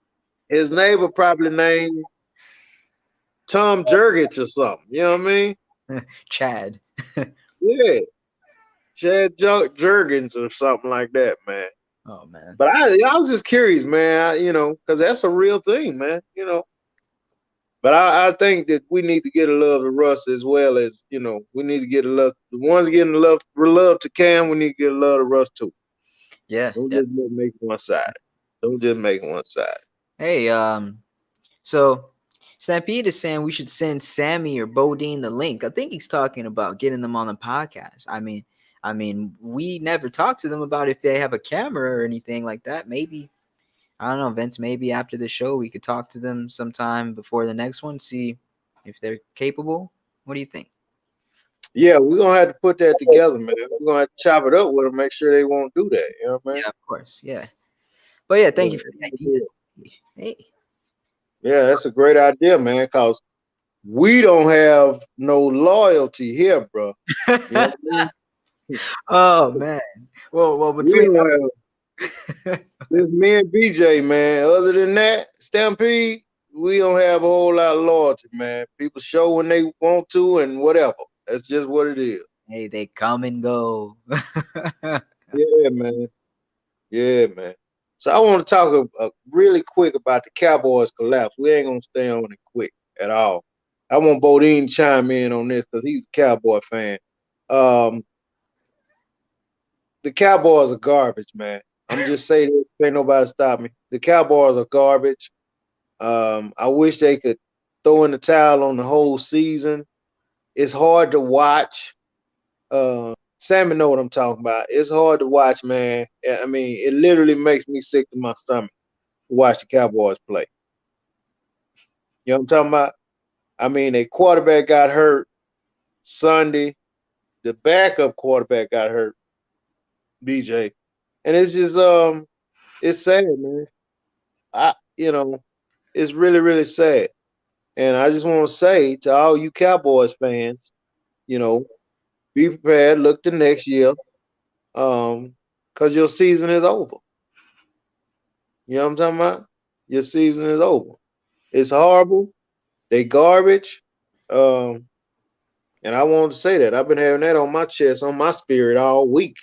His neighbor probably named Tom Jurgich or something. You know what I mean? Chad. Yeah. Chad Jurgens or something like that, man. Oh man. But I was just curious, man. Because that's a real thing, man. But I think that we need to get a love to Russ as well as we need to get a love. The ones getting love to Cam, we need to get a love to Russ too. Yeah. Don't just make one side. Don't just make one side. Hey, so Stampede is saying we should send Sammy or Bodine the link. I think he's talking about getting them on the podcast. I mean, we never talked to them about if they have a camera or anything like that. Maybe, I don't know, Vince, maybe after the show we could talk to them sometime before the next one, see if they're capable. What do you think? Yeah, we're going to have to put that together, man. We're going to have to chop it up with them, make sure they won't do that. You know what I mean? Yeah, of course. Yeah. But yeah, thank you for the idea. Hey. Yeah, that's a great idea, man, because we don't have no loyalty here, bro. You know what I mean? Oh man. Well, between this me and BJ, man. Other than that, Stampede, we don't have a whole lot of loyalty, man. People show when they want to and whatever. That's just what it is. Hey, they come and go. Yeah, man. Yeah, man. So I want to talk really quick about the Cowboys collapse. We ain't gonna stay on it quick at all. I want Bodine to chime in on this because he's a Cowboy fan. The Cowboys are garbage, man. I'm just saying this, ain't nobody stop me. The Cowboys are garbage. I wish they could throw in the towel on the whole season. It's hard to watch. Sammy know what I'm talking about. It's hard to watch, man. I mean, it literally makes me sick to my stomach to watch the Cowboys play. You know what I'm talking about? I mean, a quarterback got hurt Sunday. The backup quarterback got hurt, BJ. And it's just it's sad, man. You know, it's really, really sad. And I just want to say to all you Cowboys fans, you know, be prepared, look to next year. Because your season is over. You know what I'm talking about? Your season is over. It's horrible. They garbage. Um, and I wanted to say that. I've been having that on my chest, on my spirit all week.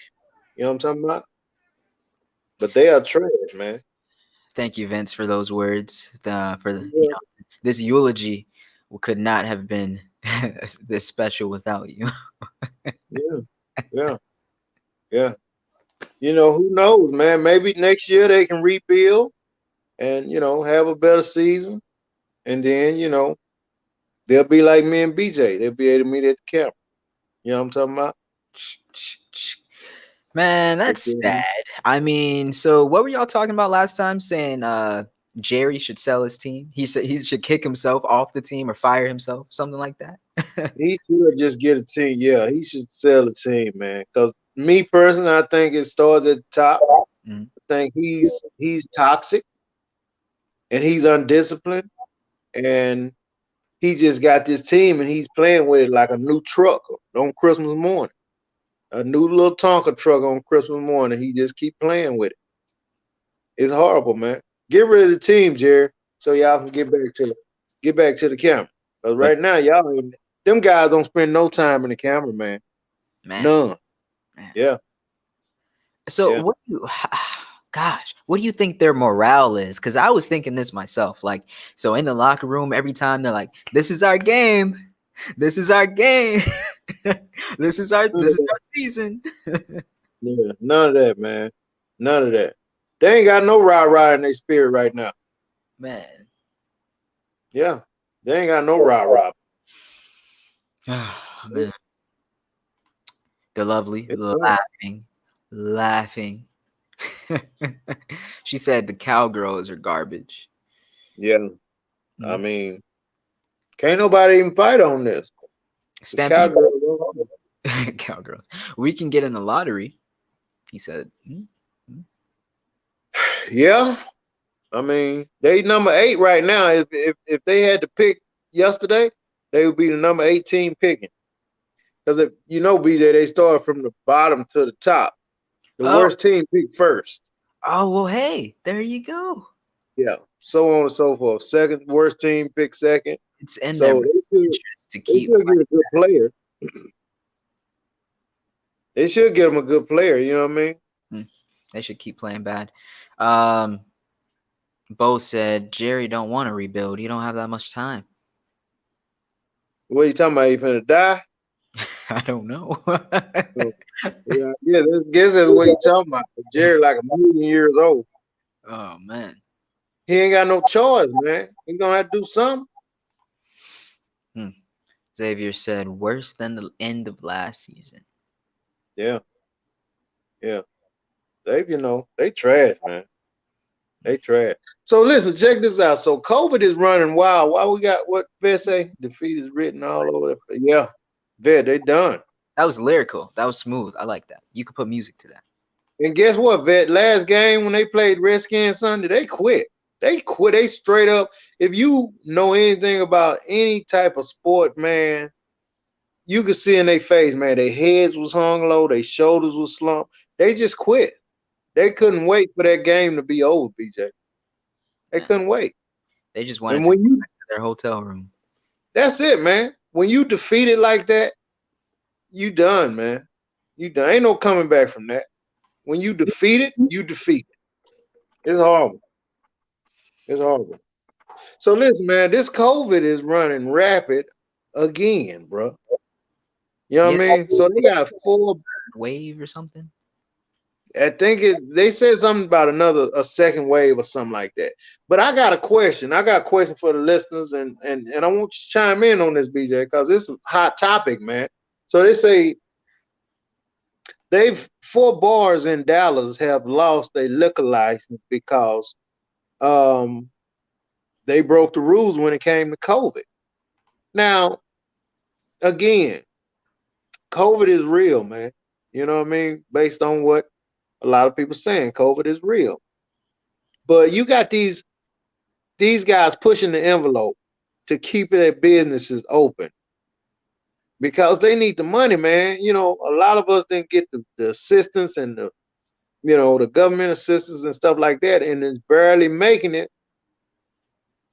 You know what I'm talking about? But they are trash, man. Thank you, Vince, for those words. Yeah, This eulogy could not have been this special without you. yeah, yeah, yeah. You know, who knows, man? Maybe next year they can rebuild and, have a better season. And then, they'll be like me and BJ. They'll be able to meet at the camp. You know what I'm talking about? Man, that's Okay. sad. I mean, so what were y'all talking about last time? Saying Jerry should sell his team. He said he should kick himself off the team or fire himself, something like that. He should just get a team. Yeah, he should sell the team, man. Because me personally, I think it starts at the top. Mhm. I think he's toxic and he's undisciplined, and he just got this team and he's playing with it like a new truck on Christmas morning, a new little Tonka truck on Christmas morning. He just keep playing with it. It's horrible, man. Get rid of the team, Jerry, so y'all can get back to the camera. Because But right now, them guys don't spend no time in the camera, man. man, None. man. Yeah, So yeah. what do you gosh, what do you think their morale is? Because I was thinking this myself. Like, so in the locker room, every time they're like, "This is our game. This is our game. None this of is that. our season." Yeah, none of that, man. None of that. They ain't got no rah-rah in their spirit right now. Man. Yeah, they ain't got no rah-rah. Oh, man. They're lovely, It's hard. laughing. She said the cowgirls are garbage. Yeah, I Mhm. mean, can't nobody even fight on this. The Stampede Cowgirls. cowgirls. We can get in the lottery, he said. Yeah, I mean, they number 8 right now. If they had to pick yesterday, they would be the number 18 picking. Because if BJ, they start from the bottom to the top. The Oh, worst team pick first. oh well, hey, there you go. Yeah, so on and so forth. Second worst team pick second. It's in their So best they should interest to they keep should get a good player. They should get him a good player. You know what I mean? they should keep playing bad. Um Bo said Jerry don't want to rebuild. He don't have that much time. What are you talking about? You finna die? I don't know. So, yeah. Guess that's what you talking about. Jerry like 1,000,000 years old. Oh man. He ain't got no choice, man. He gonna have to do something. Xavier said worse than the end of last season. Yeah, yeah. They trash, man. They trash. So listen, check this out. So COVID is running wild. Why we got what Vet say? Defeat is written all over. Yeah, Vet, they done. That was lyrical. That was smooth. I like that. You could put music to that. And guess what, Vet? Last game when they played Redskins Sunday, they quit. They quit. They straight up. If you know anything about any type of sport, man, you could see in their face, man, their heads was hung low, their shoulders was slumped. They just quit. They couldn't wait for that game to be over, BJ. They Man, couldn't wait. they just wanted And to when go you back to their hotel room. that's it, man. When you defeated like that, you done, man. You done. Ain't no coming back from that. When you defeat it, you defeat it. It's horrible. It's horrible. So listen, man, this COVID is running rapid again, bro. You know what Yeah, I mean? So they got four. wave or something. I think they said something about a second wave or something like that. But I got a question. I got a question for the listeners, and I want you to chime in on this, BJ, because it's a hot topic, man. So they say they've 4 bars in Dallas have lost their liquor license because um they broke the rules when it came to COVID. Now, again, COVID is real, man. You know what I mean? Based on what a lot of people saying, COVID is real. But you got these guys pushing the envelope to keep their businesses open because they need the money, man. You know, a lot of us didn't get the assistance and the government assistance and stuff like that, and it's barely making it,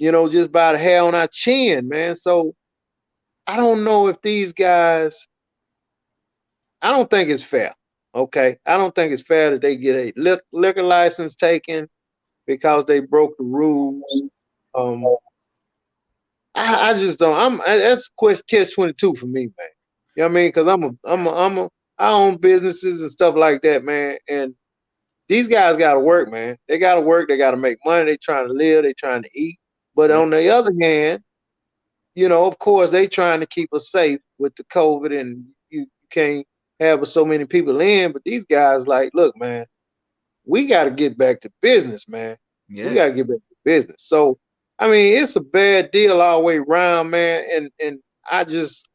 just by the hair on our chin, man. So I don't know if these guys, I don't think it's fair. Okay. I don't think it's fair that they get a liquor license taken because they broke the rules. Um, I just don't. That's catch 22 for me, man. You know what I mean? Because I own businesses and stuff like that, man. And these guys got to work, man. They got to work. They got to make money. They trying to live. They trying to eat. But Yeah. on the other hand, of course, they trying to keep us safe with the COVID, and you can't have so many people in. But these guys, like, look, man, we got to get back to business, man. We Yeah. got to get back to business. So, I mean, it's a bad deal all the way around, man. And I just,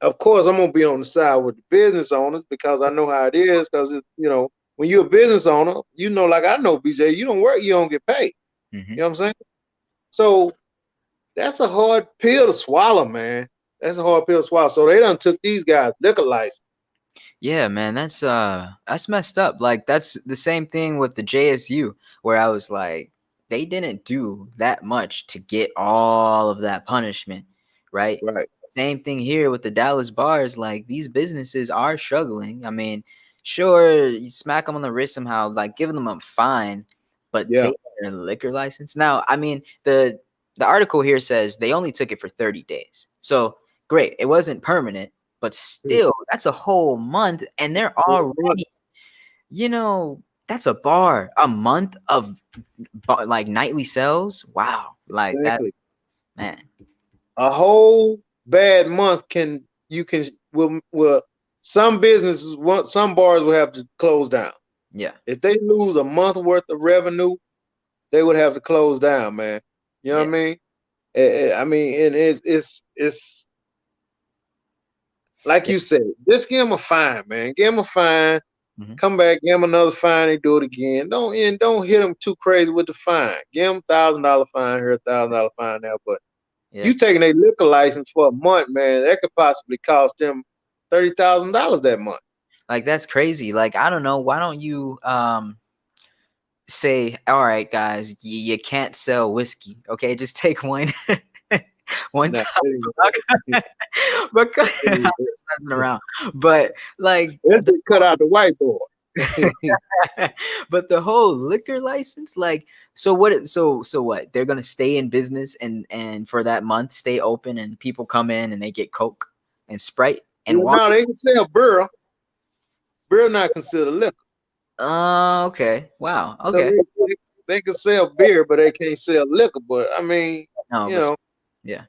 of course, I'm gonna be on the side with the business owners because I know how it is. Because when you're a business owner, like I know, BJ, you don't work, you don't get paid. Mm-hmm. You know what I'm saying? So that's a hard pill to swallow, man. That's a hard pill to swallow. So they done took these guys liquor license. Yeah, man, that's messed up. Like that's the same thing with the JSU, where I was like, they didn't do that much to get all of that punishment, right? Right. Same thing here with the Dallas bars. Like these businesses are struggling. I mean, sure, you smack them on the wrist somehow, like giving them a fine, but Yeah. take their liquor license. Now, I mean, the article here says they only took it for 30 days. So great, it wasn't permanent, but still, that's a whole month, and they're already, that's a month of like nightly sales. Wow, like that, Exactly. man. A whole bad month will some businesses some bars will have to close down. Yeah. If they lose a month worth of revenue, they would have to close down, man. You know Yeah. what I mean? I mean, and it's like Yeah. you said, just give them a fine, man. Give them a fine. Mhm. Come back, give them another fine. They do it again. Don't hit them too crazy with the fine. Give them $1,000 fine here, $1,000 fine there. But Yeah. you taking a liquor license for a month, man, that could possibly cost them $30,000 that month. Like that's crazy. Like I don't know. Why don't you say, all right, guys, you can't sell whiskey. Okay, just take one one Nah, time. Because I'm just messing around. But like let's just cut out the whiteboard. but the whole liquor license, like, so what? So what? They're gonna stay in business and for that month stay open, and people come in and they get Coke and Sprite and water. No, they can sell beer. Beer not considered liquor. Okay. Wow. So Okay. they can sell beer, but they can't sell liquor. But I mean, No, you but know, yeah.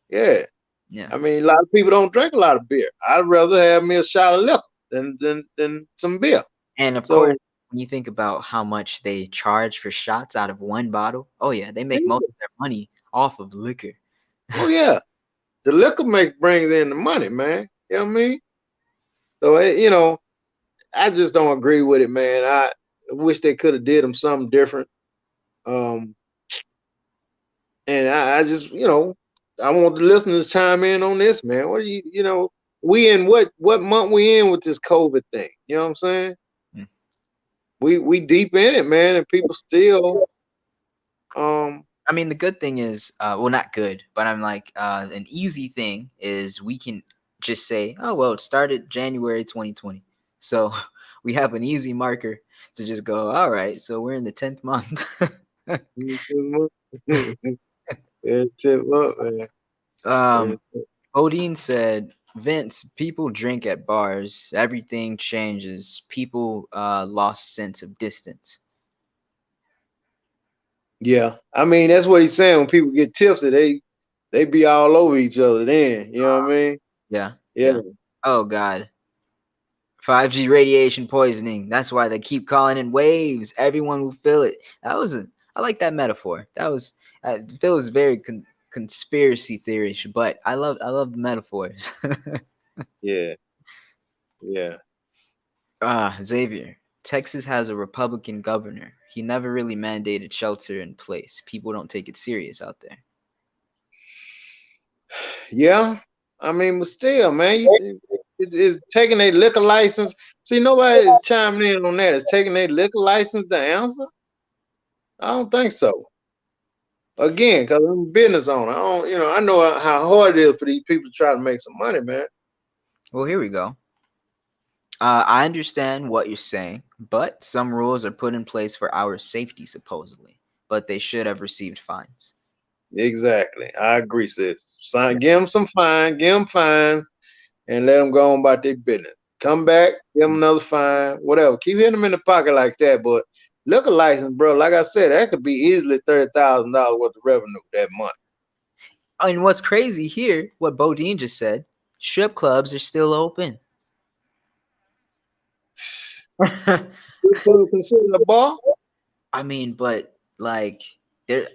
yeah. Yeah. I mean, a lot of people don't drink a lot of beer. I'd rather have me a shot of liquor than some beer. And of So course, when you think about how much they charge for shots out of one bottle, oh yeah, they make most of their money off of liquor. oh yeah, the liquor brings in the money, man. You know what I mean? So I just don't agree with it, man. I wish they could have did them something different. Um, and I just, I want the listeners to chime in on this, man. What do we in what month we in with this COVID thing? You know what I'm saying? Mm. We deep in it, man, and people still I mean, the good thing is, well, not good, but I'm like, an easy thing is we can just say, oh, well, it started January 2020. So we have an easy marker to just go, all right, so we're in the 10th month. it's tip up, man. Odin said, Vince, people drink at bars. Everything changes. People lost sense of distance. Yeah, I mean that's what he's saying. When people get tipsy, they be all over each other. Then you know what I mean? Yeah, Yeah, yeah. Oh God, 5G radiation poisoning. That's why they keep calling in waves. Everyone will feel it. I like that metaphor. It feels very conspiracy theory-ish, but I love the metaphors. yeah, yeah. Xavier, Texas has a Republican governor. He never really mandated shelter in place. People don't take it serious out there. Yeah, I mean, but still, man, it is taking a liquor license. See, nobody is chiming in on that. Is taking a liquor license the answer? I don't think so. Again, because I'm a business owner. I don't, I know how hard it is for these people to try to make some money, man. Well, here we go. I understand what you're saying, but some rules are put in place for our safety, supposedly. But they should have received fines. Exactly. I agree, sis. Yeah. Give them some fine, give them fines, and let them go on about their business. Come back, give them another fine, whatever. Keep hitting them in the pocket like that. But liquor license, bro, like I said, that could be easily $30,000 worth of revenue that month. And what's crazy here, what Bodine just said, strip clubs are still open. Still considered a bar? I mean, but like, they're,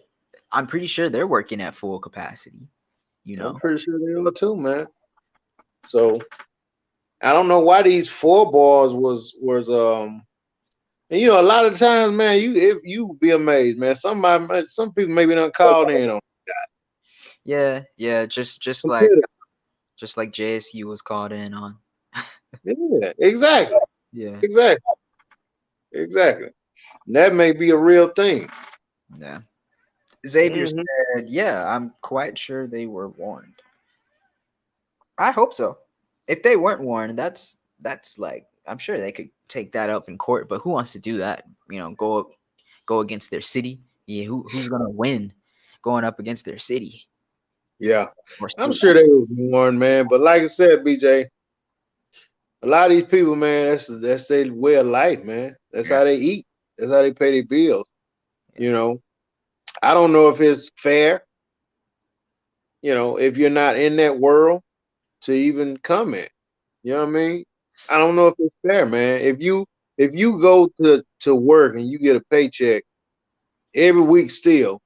I'm pretty sure they're working at full capacity. You I'm know? pretty sure they are too, man. So I don't know why these four bars was and a lot of times, man, you be amazed, man. Some people maybe not called in on. Yeah, yeah. Just like Consider. JSU was called in on. Yeah, exactly. Yeah, Exactly. Exactly. That may be a real thing. yeah. Xavier Hmm. said, "Yeah, I'm quite sure they were warned." I hope so. If they weren't warned, that's like I'm sure they could take that up in court. But who wants to do that? Go against their city. Yeah, who's gonna win going up against their city Yeah. or I'm state? sure they was warned, man. But like I said, BJ, a lot of these people, man, that's their way of life, man. That's Yeah, how they eat. That's how they pay their bills. yeah, You know, I don't know if it's fair, if you're not in that world to even comment. You know what I mean? I don't know if it's fair, man. If you go to work and you get a paycheck every week still,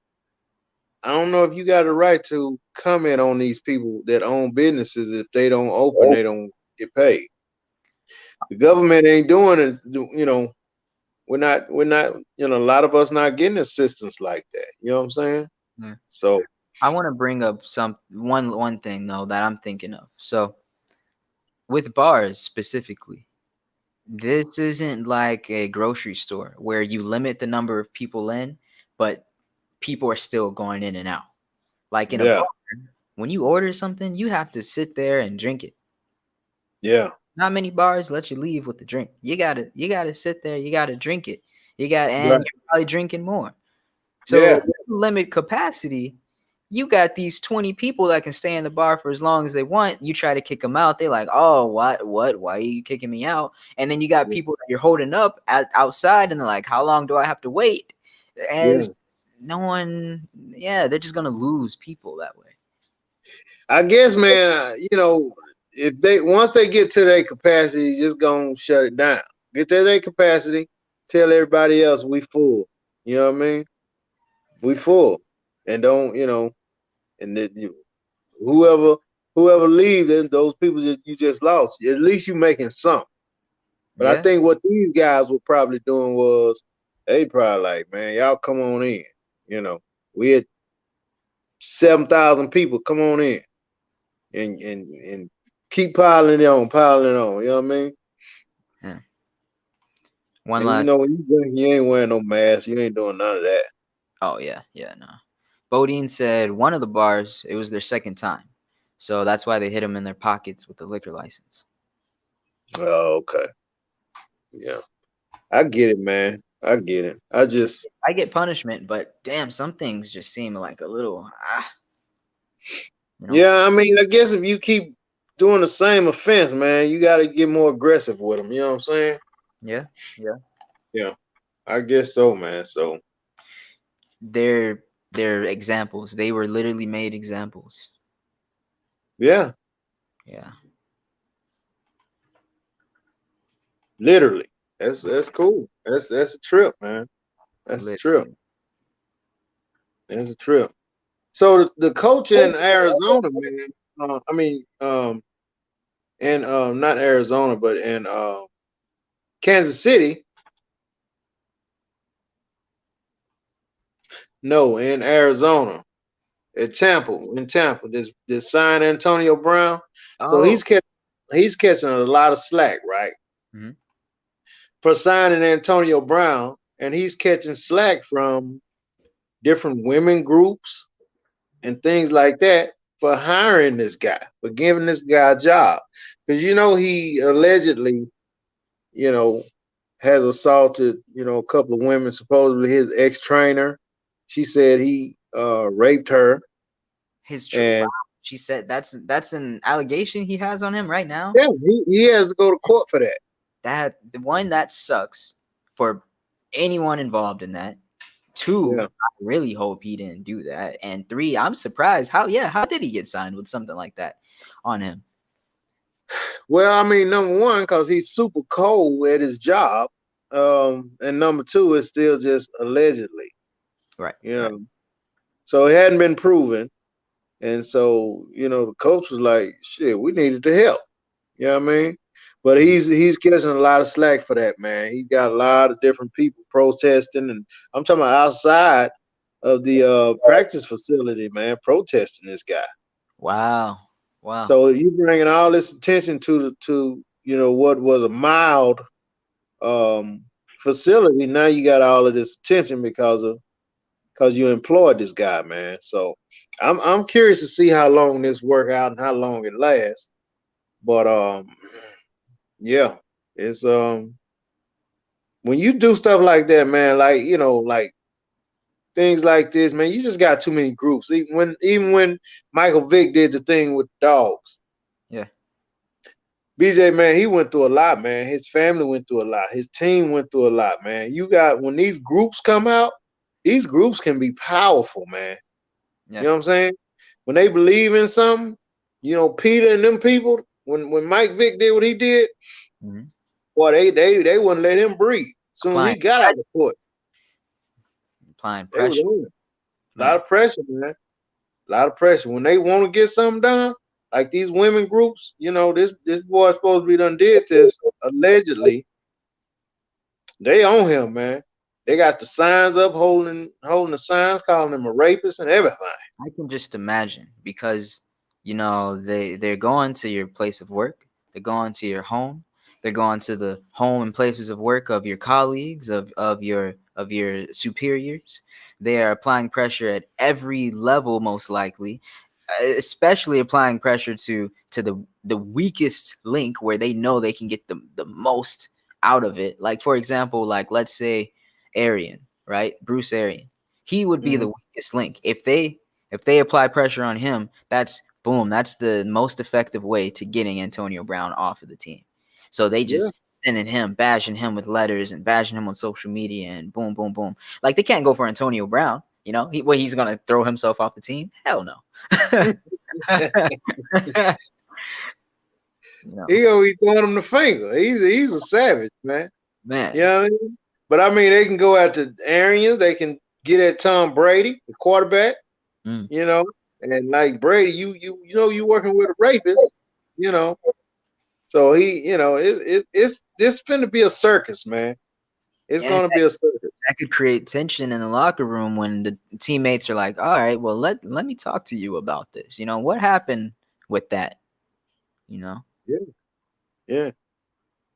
I don't know if you got a right to comment on these people that own businesses if they don't open, they don't get paid. The government ain't doing it, we're not, a lot of us not getting assistance like that. You know what I'm saying? yeah. So I want to bring up one thing though that I'm thinking of. So with bars specifically, this isn't like a grocery store where you limit the number of people in, but people are still going in and out. Like in a yeah, bar, when you order something, you have to sit there and drink it. yeah, Not many bars let you leave with the drink. You gotta sit there, you gotta drink it. And right, you're probably drinking more. So yeah, if you limit capacity. You got these 20 people that can stay in the bar for as long as they want. You try to kick them out. They're like, oh, what? Why are you kicking me out? And then you got people that you're holding up outside and they're like, how long do I have to wait? yeah. As no one, yeah, they're just going to lose people that way. I guess, man, if they once they get to their capacity, just gonna shut it down. Get to their capacity, tell everybody else we full. You know what I mean? We full, and don't and then whoever leave, then those people you just lost. At least you making something. But I Yeah. think what these guys were probably doing was they probably like, man, y'all come on in. We had 7,000 people. Come on in and keep piling on. You know what I mean? Yeah. One And last. when you drink, you ain't wearing no mask. You ain't doing none of that. Oh, yeah. Yeah. No. Bodine said one of the bars, it was their second time. So that's why they hit them in their pockets with the liquor license. Oh, okay. Yeah. I get it, man. I get it. I get punishment, but damn, some things just seem like a little, you know? Yeah, I mean, I guess if you keep doing the same offense, man, you got to get more aggressive with them. You know what I'm saying? Yeah, yeah. Yeah, I guess so, man. So They're examples. They were literally made examples. yeah, Yeah, literally, that's cool. That's a trip, man. That's a trip. literally. That's a trip. So the coach in Arizona, man. I mean, in not Arizona, but in Kansas City. No, in Arizona, at Tampa, in Tampa. This sign Antonio Brown. So Oh. he's catching a lot of slack, right, Mhm. for signing Antonio Brown, and he's catching slack from different women groups and things like that for hiring this guy, for giving this guy a job, because he allegedly, you know, has assaulted, a couple of women. Supposedly his ex trainer. She said he raped her, Wow. and She said that's an allegation he has on him right now. yeah, he has to go to court for that. That the one that sucks for anyone involved in that. Two, Yeah. I really hope he didn't do that. And three, I'm surprised how did he get signed with something like that on him? Well, I mean, number one, because he's super cold at his job, and number two, it's still just allegedly, Right, you right. know. So it hadn't been proven, and so the coach was like, "Shit, we needed the help." You know what I mean? But Mhm. he's catching a lot of slack for that, man. He got a lot of different people protesting, and I'm talking about outside of the practice facility, man, protesting this guy. Wow. Wow. So you bringing all this attention to what was a mild um, facility. Now you got all of this attention because you employed this guy, man. So I'm curious to see how long this work out and how long it lasts. But yeah, it's when you do stuff like that, man, like like things like this, man, you just got too many groups. Even when Michael Vick did the thing with dogs, Yeah. BJ, man, he went through a lot, man. His family went through a lot. His team went through a lot, man. You got when these groups come out, these groups can be powerful, man. You Yeah. know what I'm saying? When they believe in something, Peter and them people, when Mike Vick did what he did, Mhm. boy, they wouldn't let him breathe. As soon as he Applying got out of the court, applying they was pressure, on him. A lot man. of pressure, man. A lot of pressure. When they want to get something done, like these women groups, this boy supposed to be done did this allegedly. They on him, man. They got the signs up holding the signs, calling him a rapist and everything. I can just imagine because they're going to your place of work, they're going to your home, they're going to the home and places of work of your colleagues, of your superiors. They are applying pressure at every level, most likely, especially applying pressure to the weakest link where they know they can get the most out of it. Like for example, like let's say Arian, right? Bruce Arian. He would be Hmm. the weakest link. If they apply pressure on him, that's boom. That's the most effective way to getting Antonio Brown off of the team. So they Yeah, just sending him, bashing him with letters and bashing him on social media and boom, boom, boom. Like they can't go for Antonio Brown. He's gonna throw himself off the team? Hell no. No, he gonna be throwing him the finger. He's a savage, man. You man. know what I mean? But I mean, they can go after Arians. They can get at Tom Brady, the quarterback. Mm. You know, and like Brady, you working with a rapist. You know, so it's this finna be a circus, man. It's Yeah, gonna be a circus. that could create tension in the locker room when the teammates are like, "All right, well let me talk to you about this. What happened with that?" You know. Yeah, yeah.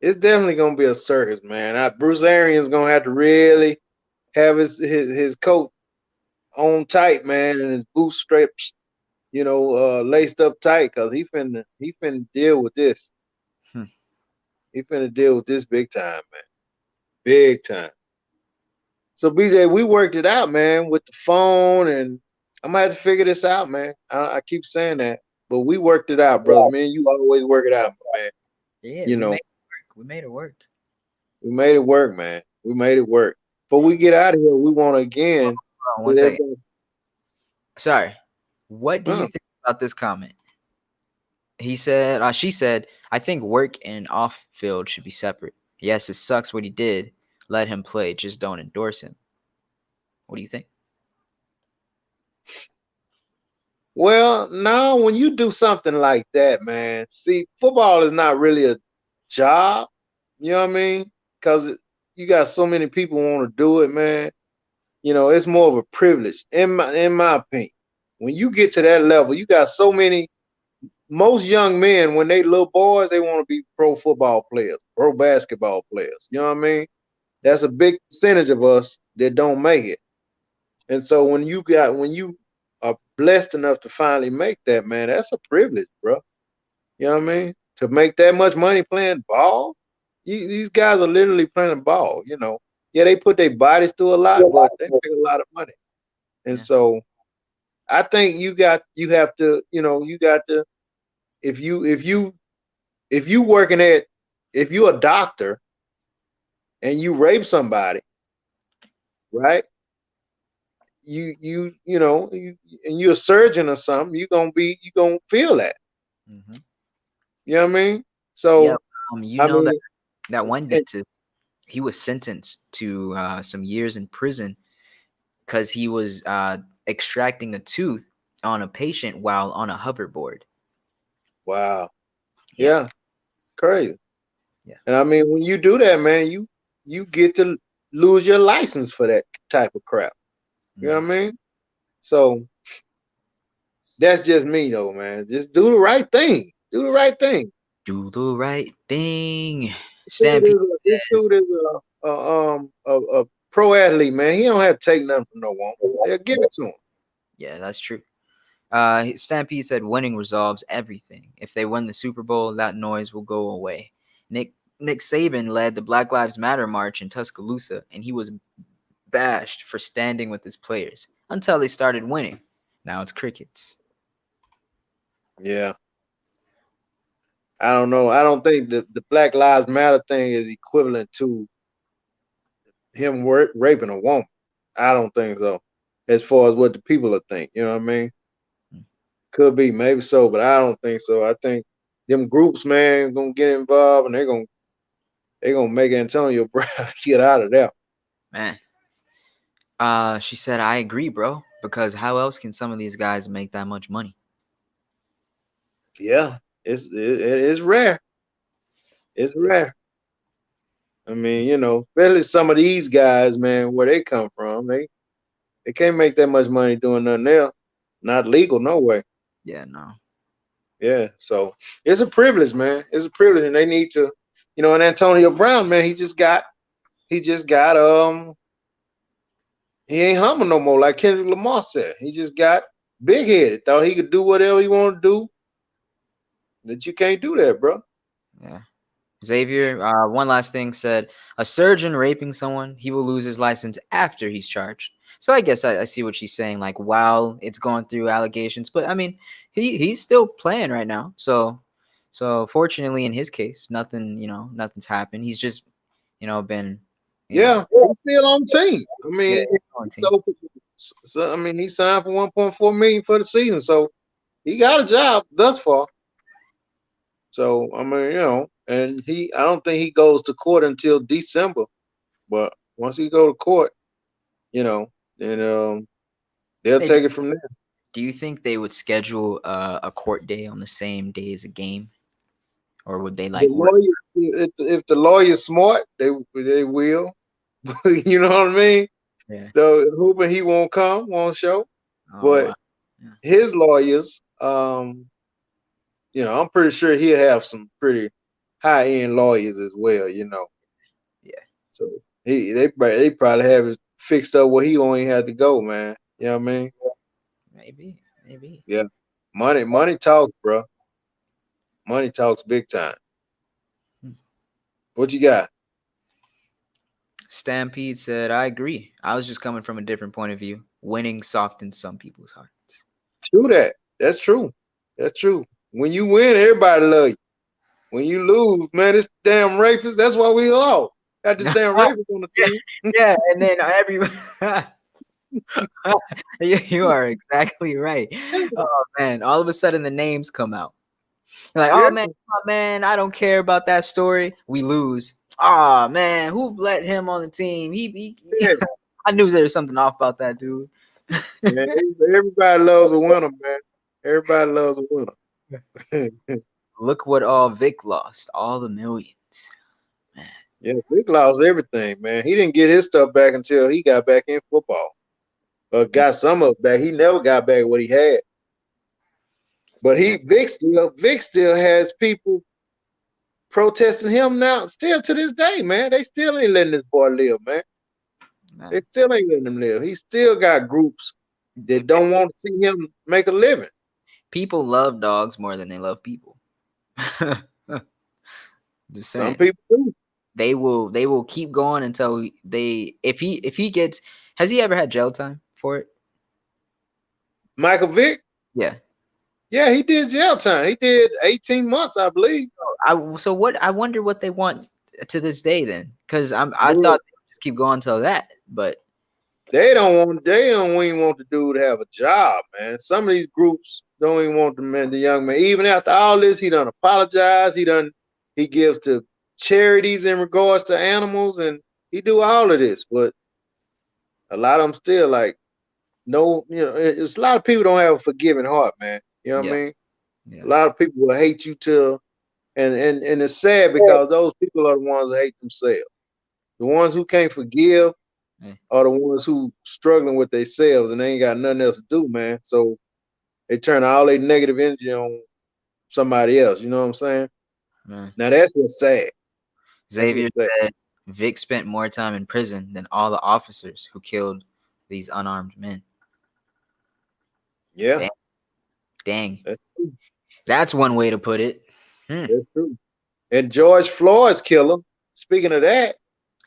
It's definitely gonna be a circus, man. Bruce Arians gonna have to really have his coat on tight, man, and his boot straps, laced up tight, cause he finna deal with this. Hmm. He finna deal with this big time, man, big time. So BJ, we worked it out, man, with the phone, and I'm gonna have to figure this out, man. I keep saying that. but we worked it out, brother. Man, you always work it out, man. Yeah, You we know, made it work. We made it work. we made it work, man. We made it work. Before we get out of here, we want to again Hold on one let second. everybody. Sorry. What do you think about this comment? He said, she said, I think work and off field should be separate. Yes, it sucks what he did. Let him play. Just don't endorse him. What do you think? Well, now when you do something like that, man, see, football is not really a job. You know what I mean? Because you got so many people want to do it, man. You know, it's more of a privilege, in my opinion. When you get to that level, you got so many. Most young men, when they little boys, they want to be pro football players, pro basketball players. You know what I mean? That's a big percentage of us that don't make it. And so when you are blessed enough to finally make that, man, that's a privilege, bro. You know what I mean? To make that much money playing ball, these guys are literally playing ball. You know, yeah, they put their bodies through a lot, but they make a lot of money. And Yeah. so I think you have to, you got to if you working at if you a doctor and you rape somebody, right? And you're a surgeon or something, you gonna feel that. Mm-hmm. You know what I mean? Yeah. So You I know that mean, that one and, dentist, he was sentenced to some years in prison because he was extracting a tooth on a patient while on a hoverboard. wow, Yeah. yeah, crazy. Yeah. And I mean, when you do that, man, you get to lose your license for that type of crap. You know Mm-hmm. what I mean? So that's just me though, man. Just do the right thing. Do the right thing. Do the right thing. Dude Stampede. this dude is a pro athlete, man. He don't have to take nothing from no one. They'll give it to him. Yeah, that's true. Stampede said winning resolves everything. If they win the Super Bowl, that noise will go away. Nick Saban led the Black Lives Matter march in Tuscaloosa, and he was bashed for standing with his players until they started winning. Now it's crickets. Yeah. I don't know. I don't think the Black Lives Matter thing is equivalent to him raping a woman. I don't think so. As far as what the people will think, you know what I mean? Could be, maybe so, but I don't think so. I think them groups, man, gonna get involved and they gonna make Antonio Brown get out of there. Man, she said, I agree, bro, because how else can some of these guys make that much money? Yeah, it is rare. It's rare. I mean, especially some of these guys, man, where they come from, they can't make that much money doing nothing else. Not legal, no way. Yeah, no. Yeah, so it's a privilege, man. It's a privilege, and they need to, and Antonio Brown, man, he just got he ain't humble no more, like Kendrick Lamar said. He just got big headed, thought he could do whatever he want to do. That you can't do that, bro. Yeah. Xavier, one last thing, said a surgeon raping someone, he will lose his license after he's charged. So I guess I see what she's saying, like while it's going through allegations. But I mean, he's still playing right now. So fortunately in his case, nothing's happened. He's just, been, Yeah, he's still on team. I yeah, mean, on team. so I mean, he signed for 1.4 million for the season, so he got a job thus far. So I mean, and I don't think he goes to court until December. But once he go to court, then they'll Hey, take it from there. do you think they would schedule a court day on the same day as a game, or would they The like work? lawyer, if the lawyer's smart, they will. You know what I mean? Yeah. So hoping he won't show. Oh But wow. Yeah. his lawyers, I'm pretty sure he'll have some pretty high end lawyers as well. Yeah. So they probably have it fixed up where he only had to go, man. You know what I mean? Maybe. Maybe. Yeah. Money talks, bro. Money talks big time. What you got? Stampede said, I agree. I was just coming from a different point of view. Winning softens some people's hearts. True that. That's true. That's true. When you win, everybody love you. When you lose, man, this damn rapist. That's why we lost. Got this damn rapist on the Yeah, team. yeah, and then everybody. You are exactly right. Oh man, all of a sudden the names come out. You're like, Yeah, oh man, I don't care about that story. We lose. Oh man, who let him on the team? yeah, I knew there was something off about that dude. man. Everybody loves a winner, man. Everybody loves a winner. Look what all Vic lost, all the millions. Man. Yeah, Vic lost everything, man. He didn't get his stuff back until he got back in football. Or got some of it back. He never got back what he had. But Vic still has people protesting him now, still to this day, man. They still ain't letting this boy live, man. They Man. still ain't letting him live. He still got groups that don't want to see him make a living. People love dogs more than they love people. Just Some saying. people do. They will keep going until they if he gets has he ever had jail time for it? Michael Vick, Yeah. yeah, he did jail time. He did 18 months, I believe. I wonder what they want to this day then, because I Well, thought they would just keep going till that, but they don't even want the dude to have a job, man. Some of these groups don't even want the young man. Even after all this, he done apologize. He gives to charities in regards to animals, and he do all of this. But a lot of them still like no, it's a lot of people don't have a forgiving heart, man. You know what yeah, I mean? A yeah, lot of people will hate you till, and it's sad because those people are the ones that hate themselves. The ones who can't forgive yeah, are the ones who struggling with themselves and they ain't got nothing else to do, man. So they turn all their negative energy on somebody else. You know what I'm saying? man. Now that's what's sad. That's Xavier what's sad. said Vic spent more time in prison than all the officers who killed these unarmed men. Yeah, Dang, dang. that's true. That's one way to put it. That's true. And George Floyd's killer. Speaking of that,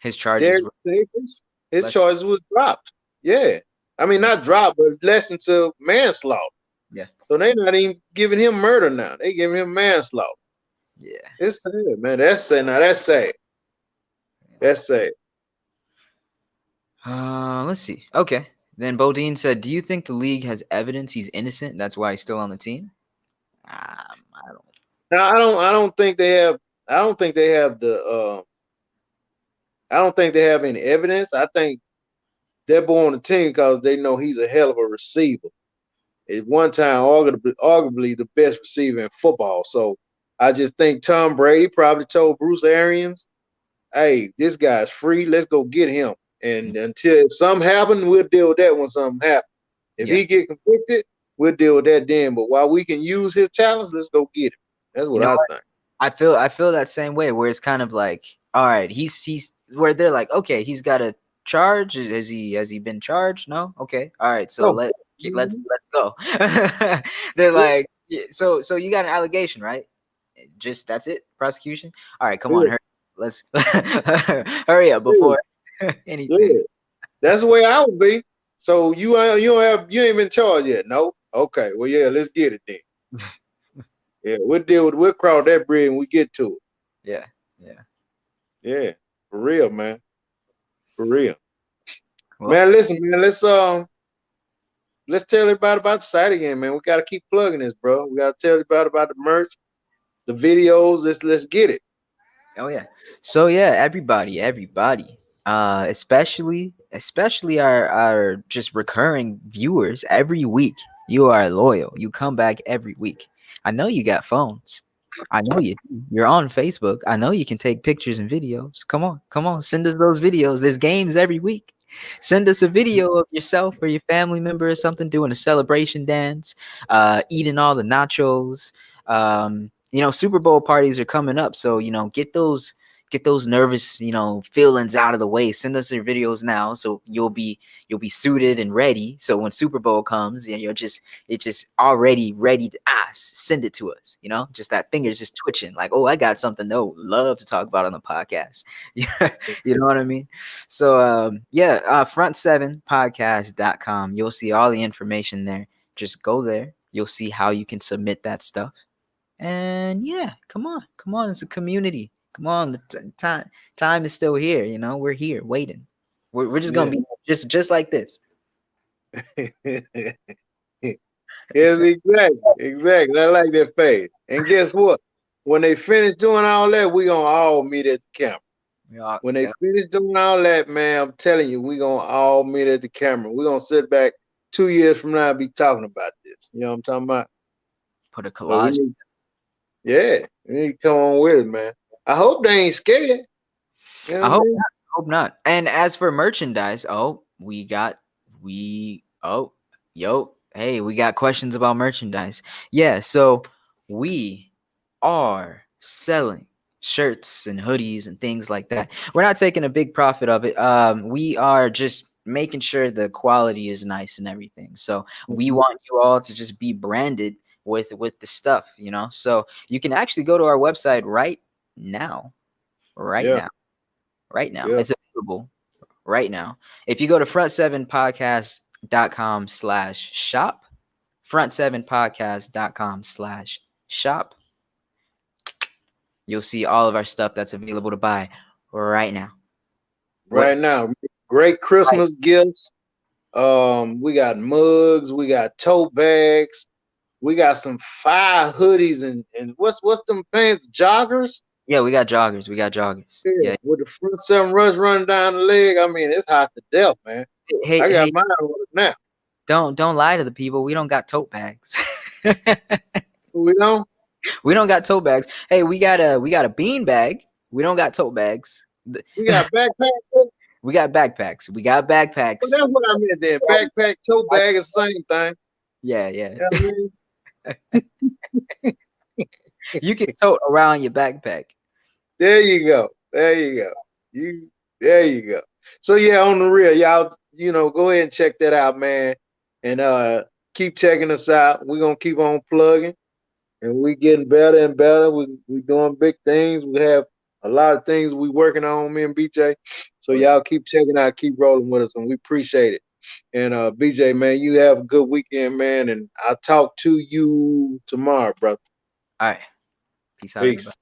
His charges Derek were Staples, his less. charges was dropped. Yeah. I mean, Yeah, not dropped, but lessened to manslaughter. yeah, So they're not even giving him murder now. They giving him manslaughter. yeah. It's sad, man. That's sad. Now that's sad. That's sad. Let's see. Okay. Then Bodine said, "Do you think the league has evidence he's innocent? That's why he's still on the team." I don't. Now I don't think they have. I don't think they have the. I don't think they have any evidence. I think they're on the team because they know he's a hell of a receiver. At one time, arguably the best receiver in football. So I just think Tom Brady probably told Bruce Arians, "Hey, this guy's free. Let's go get him." And until if something happen, we'll deal with that when something happens. If Yeah. he get convicted, we'll deal with that then. But while we can use his talents, let's go get him. That's You what know I what? think. I feel that same way where it's kind of like, all right, he's where they're like, okay, he's got a charge. Has he been charged? No. Okay. All right. So No. let's go. They're like, yeah, so you got an allegation, right? Just that's it. Prosecution. All right. Come on. Yeah, Hurry. Let's hurry up yeah, before anything. yeah. That's the way I would be. So you ain't been charged yet. No. Okay. Well, yeah. Let's get it then. Yeah, we'll cross that bridge when we get to it. Yeah. Yeah. Yeah, for real, man. For real, Well, man. Listen, man. Let's tell everybody about the site again, man. We gotta keep plugging this, bro. We gotta tell everybody about the merch, the videos. Let's get it. oh yeah. So yeah, everybody. Especially our just recurring viewers every week. You are loyal. You come back every week. I know you got phones. I know you do. You're on Facebook. I know you can take pictures and videos. Come on, send us those videos. There's games every week. Send us a video of yourself or your family member or something doing a celebration dance, eating all the nachos. Super Bowl parties are coming up, so get those nervous feelings out of the way. Send us your videos now, so you'll be suited and ready, so when Super Bowl comes, you're just already ready to send it to us, just that finger's just twitching like, oh, I got something love to talk about on the podcast. Yeah, you know what I mean. So front7podcast.com, you'll see all the information there. Just go there. You'll see how you can submit that stuff. And yeah, come on, it's a community. Come on, the time is still here. You know, we're here waiting. We're just gonna Yeah. be just like this. Yes, exactly. I like that phase. And guess what? When they finish doing all that, we gonna all meet at the camera. Yeah, When they finish doing all that, man, I'm telling you, we gonna all meet at the camera. We're gonna sit back 2 years from now and be talking about this. You know what I'm talking about? put a So we collage. need, yeah, we need to come on with it, man. I hope they ain't scared. You know I what I hope mean? not. Hope not. And as for merchandise, hey, we got questions about merchandise. Yeah, so we are selling shirts and hoodies and things like that. We're not taking a big profit of it. We are just making sure the quality is nice and everything. So we want you all to just be branded with the stuff, you know. So you can actually go to our website right now. Right Yeah, now. Right now. yeah. It's available right now. If you go to front7podcast.com/shop, front7podcast.com/shop, you'll see all of our stuff that's available to buy right now. What Right now, great right. Christmas gifts. We got mugs, we got tote bags, we got some fire hoodies and what's them pants? Joggers? Yeah, we got joggers. We got joggers. Yeah, Yeah. with the front seven rush running down the leg. I mean, it's hot to death, man. I got Hey, mine on it now. don't lie to the people. We don't got tote bags. We don't. We don't got tote bags. Hey, we got a bean bag. We don't got tote bags. We got backpacks. We got backpacks. We got backpacks. Well, that's what I meant then. Backpack, tote bag is the same thing. Yeah, yeah. You know what I mean? You can tote around your backpack. There you go. There you go. There you go. So yeah, on the real, y'all, go ahead and check that out, man. And keep checking us out. We're gonna keep on plugging and we getting better and better. We doing big things. We have a lot of things we working on, me and BJ. So y'all keep checking out, keep rolling with us, and we appreciate it. And BJ, man, you have a good weekend, man. And I'll talk to you tomorrow, brother. All right. Peace out, Peace. everybody.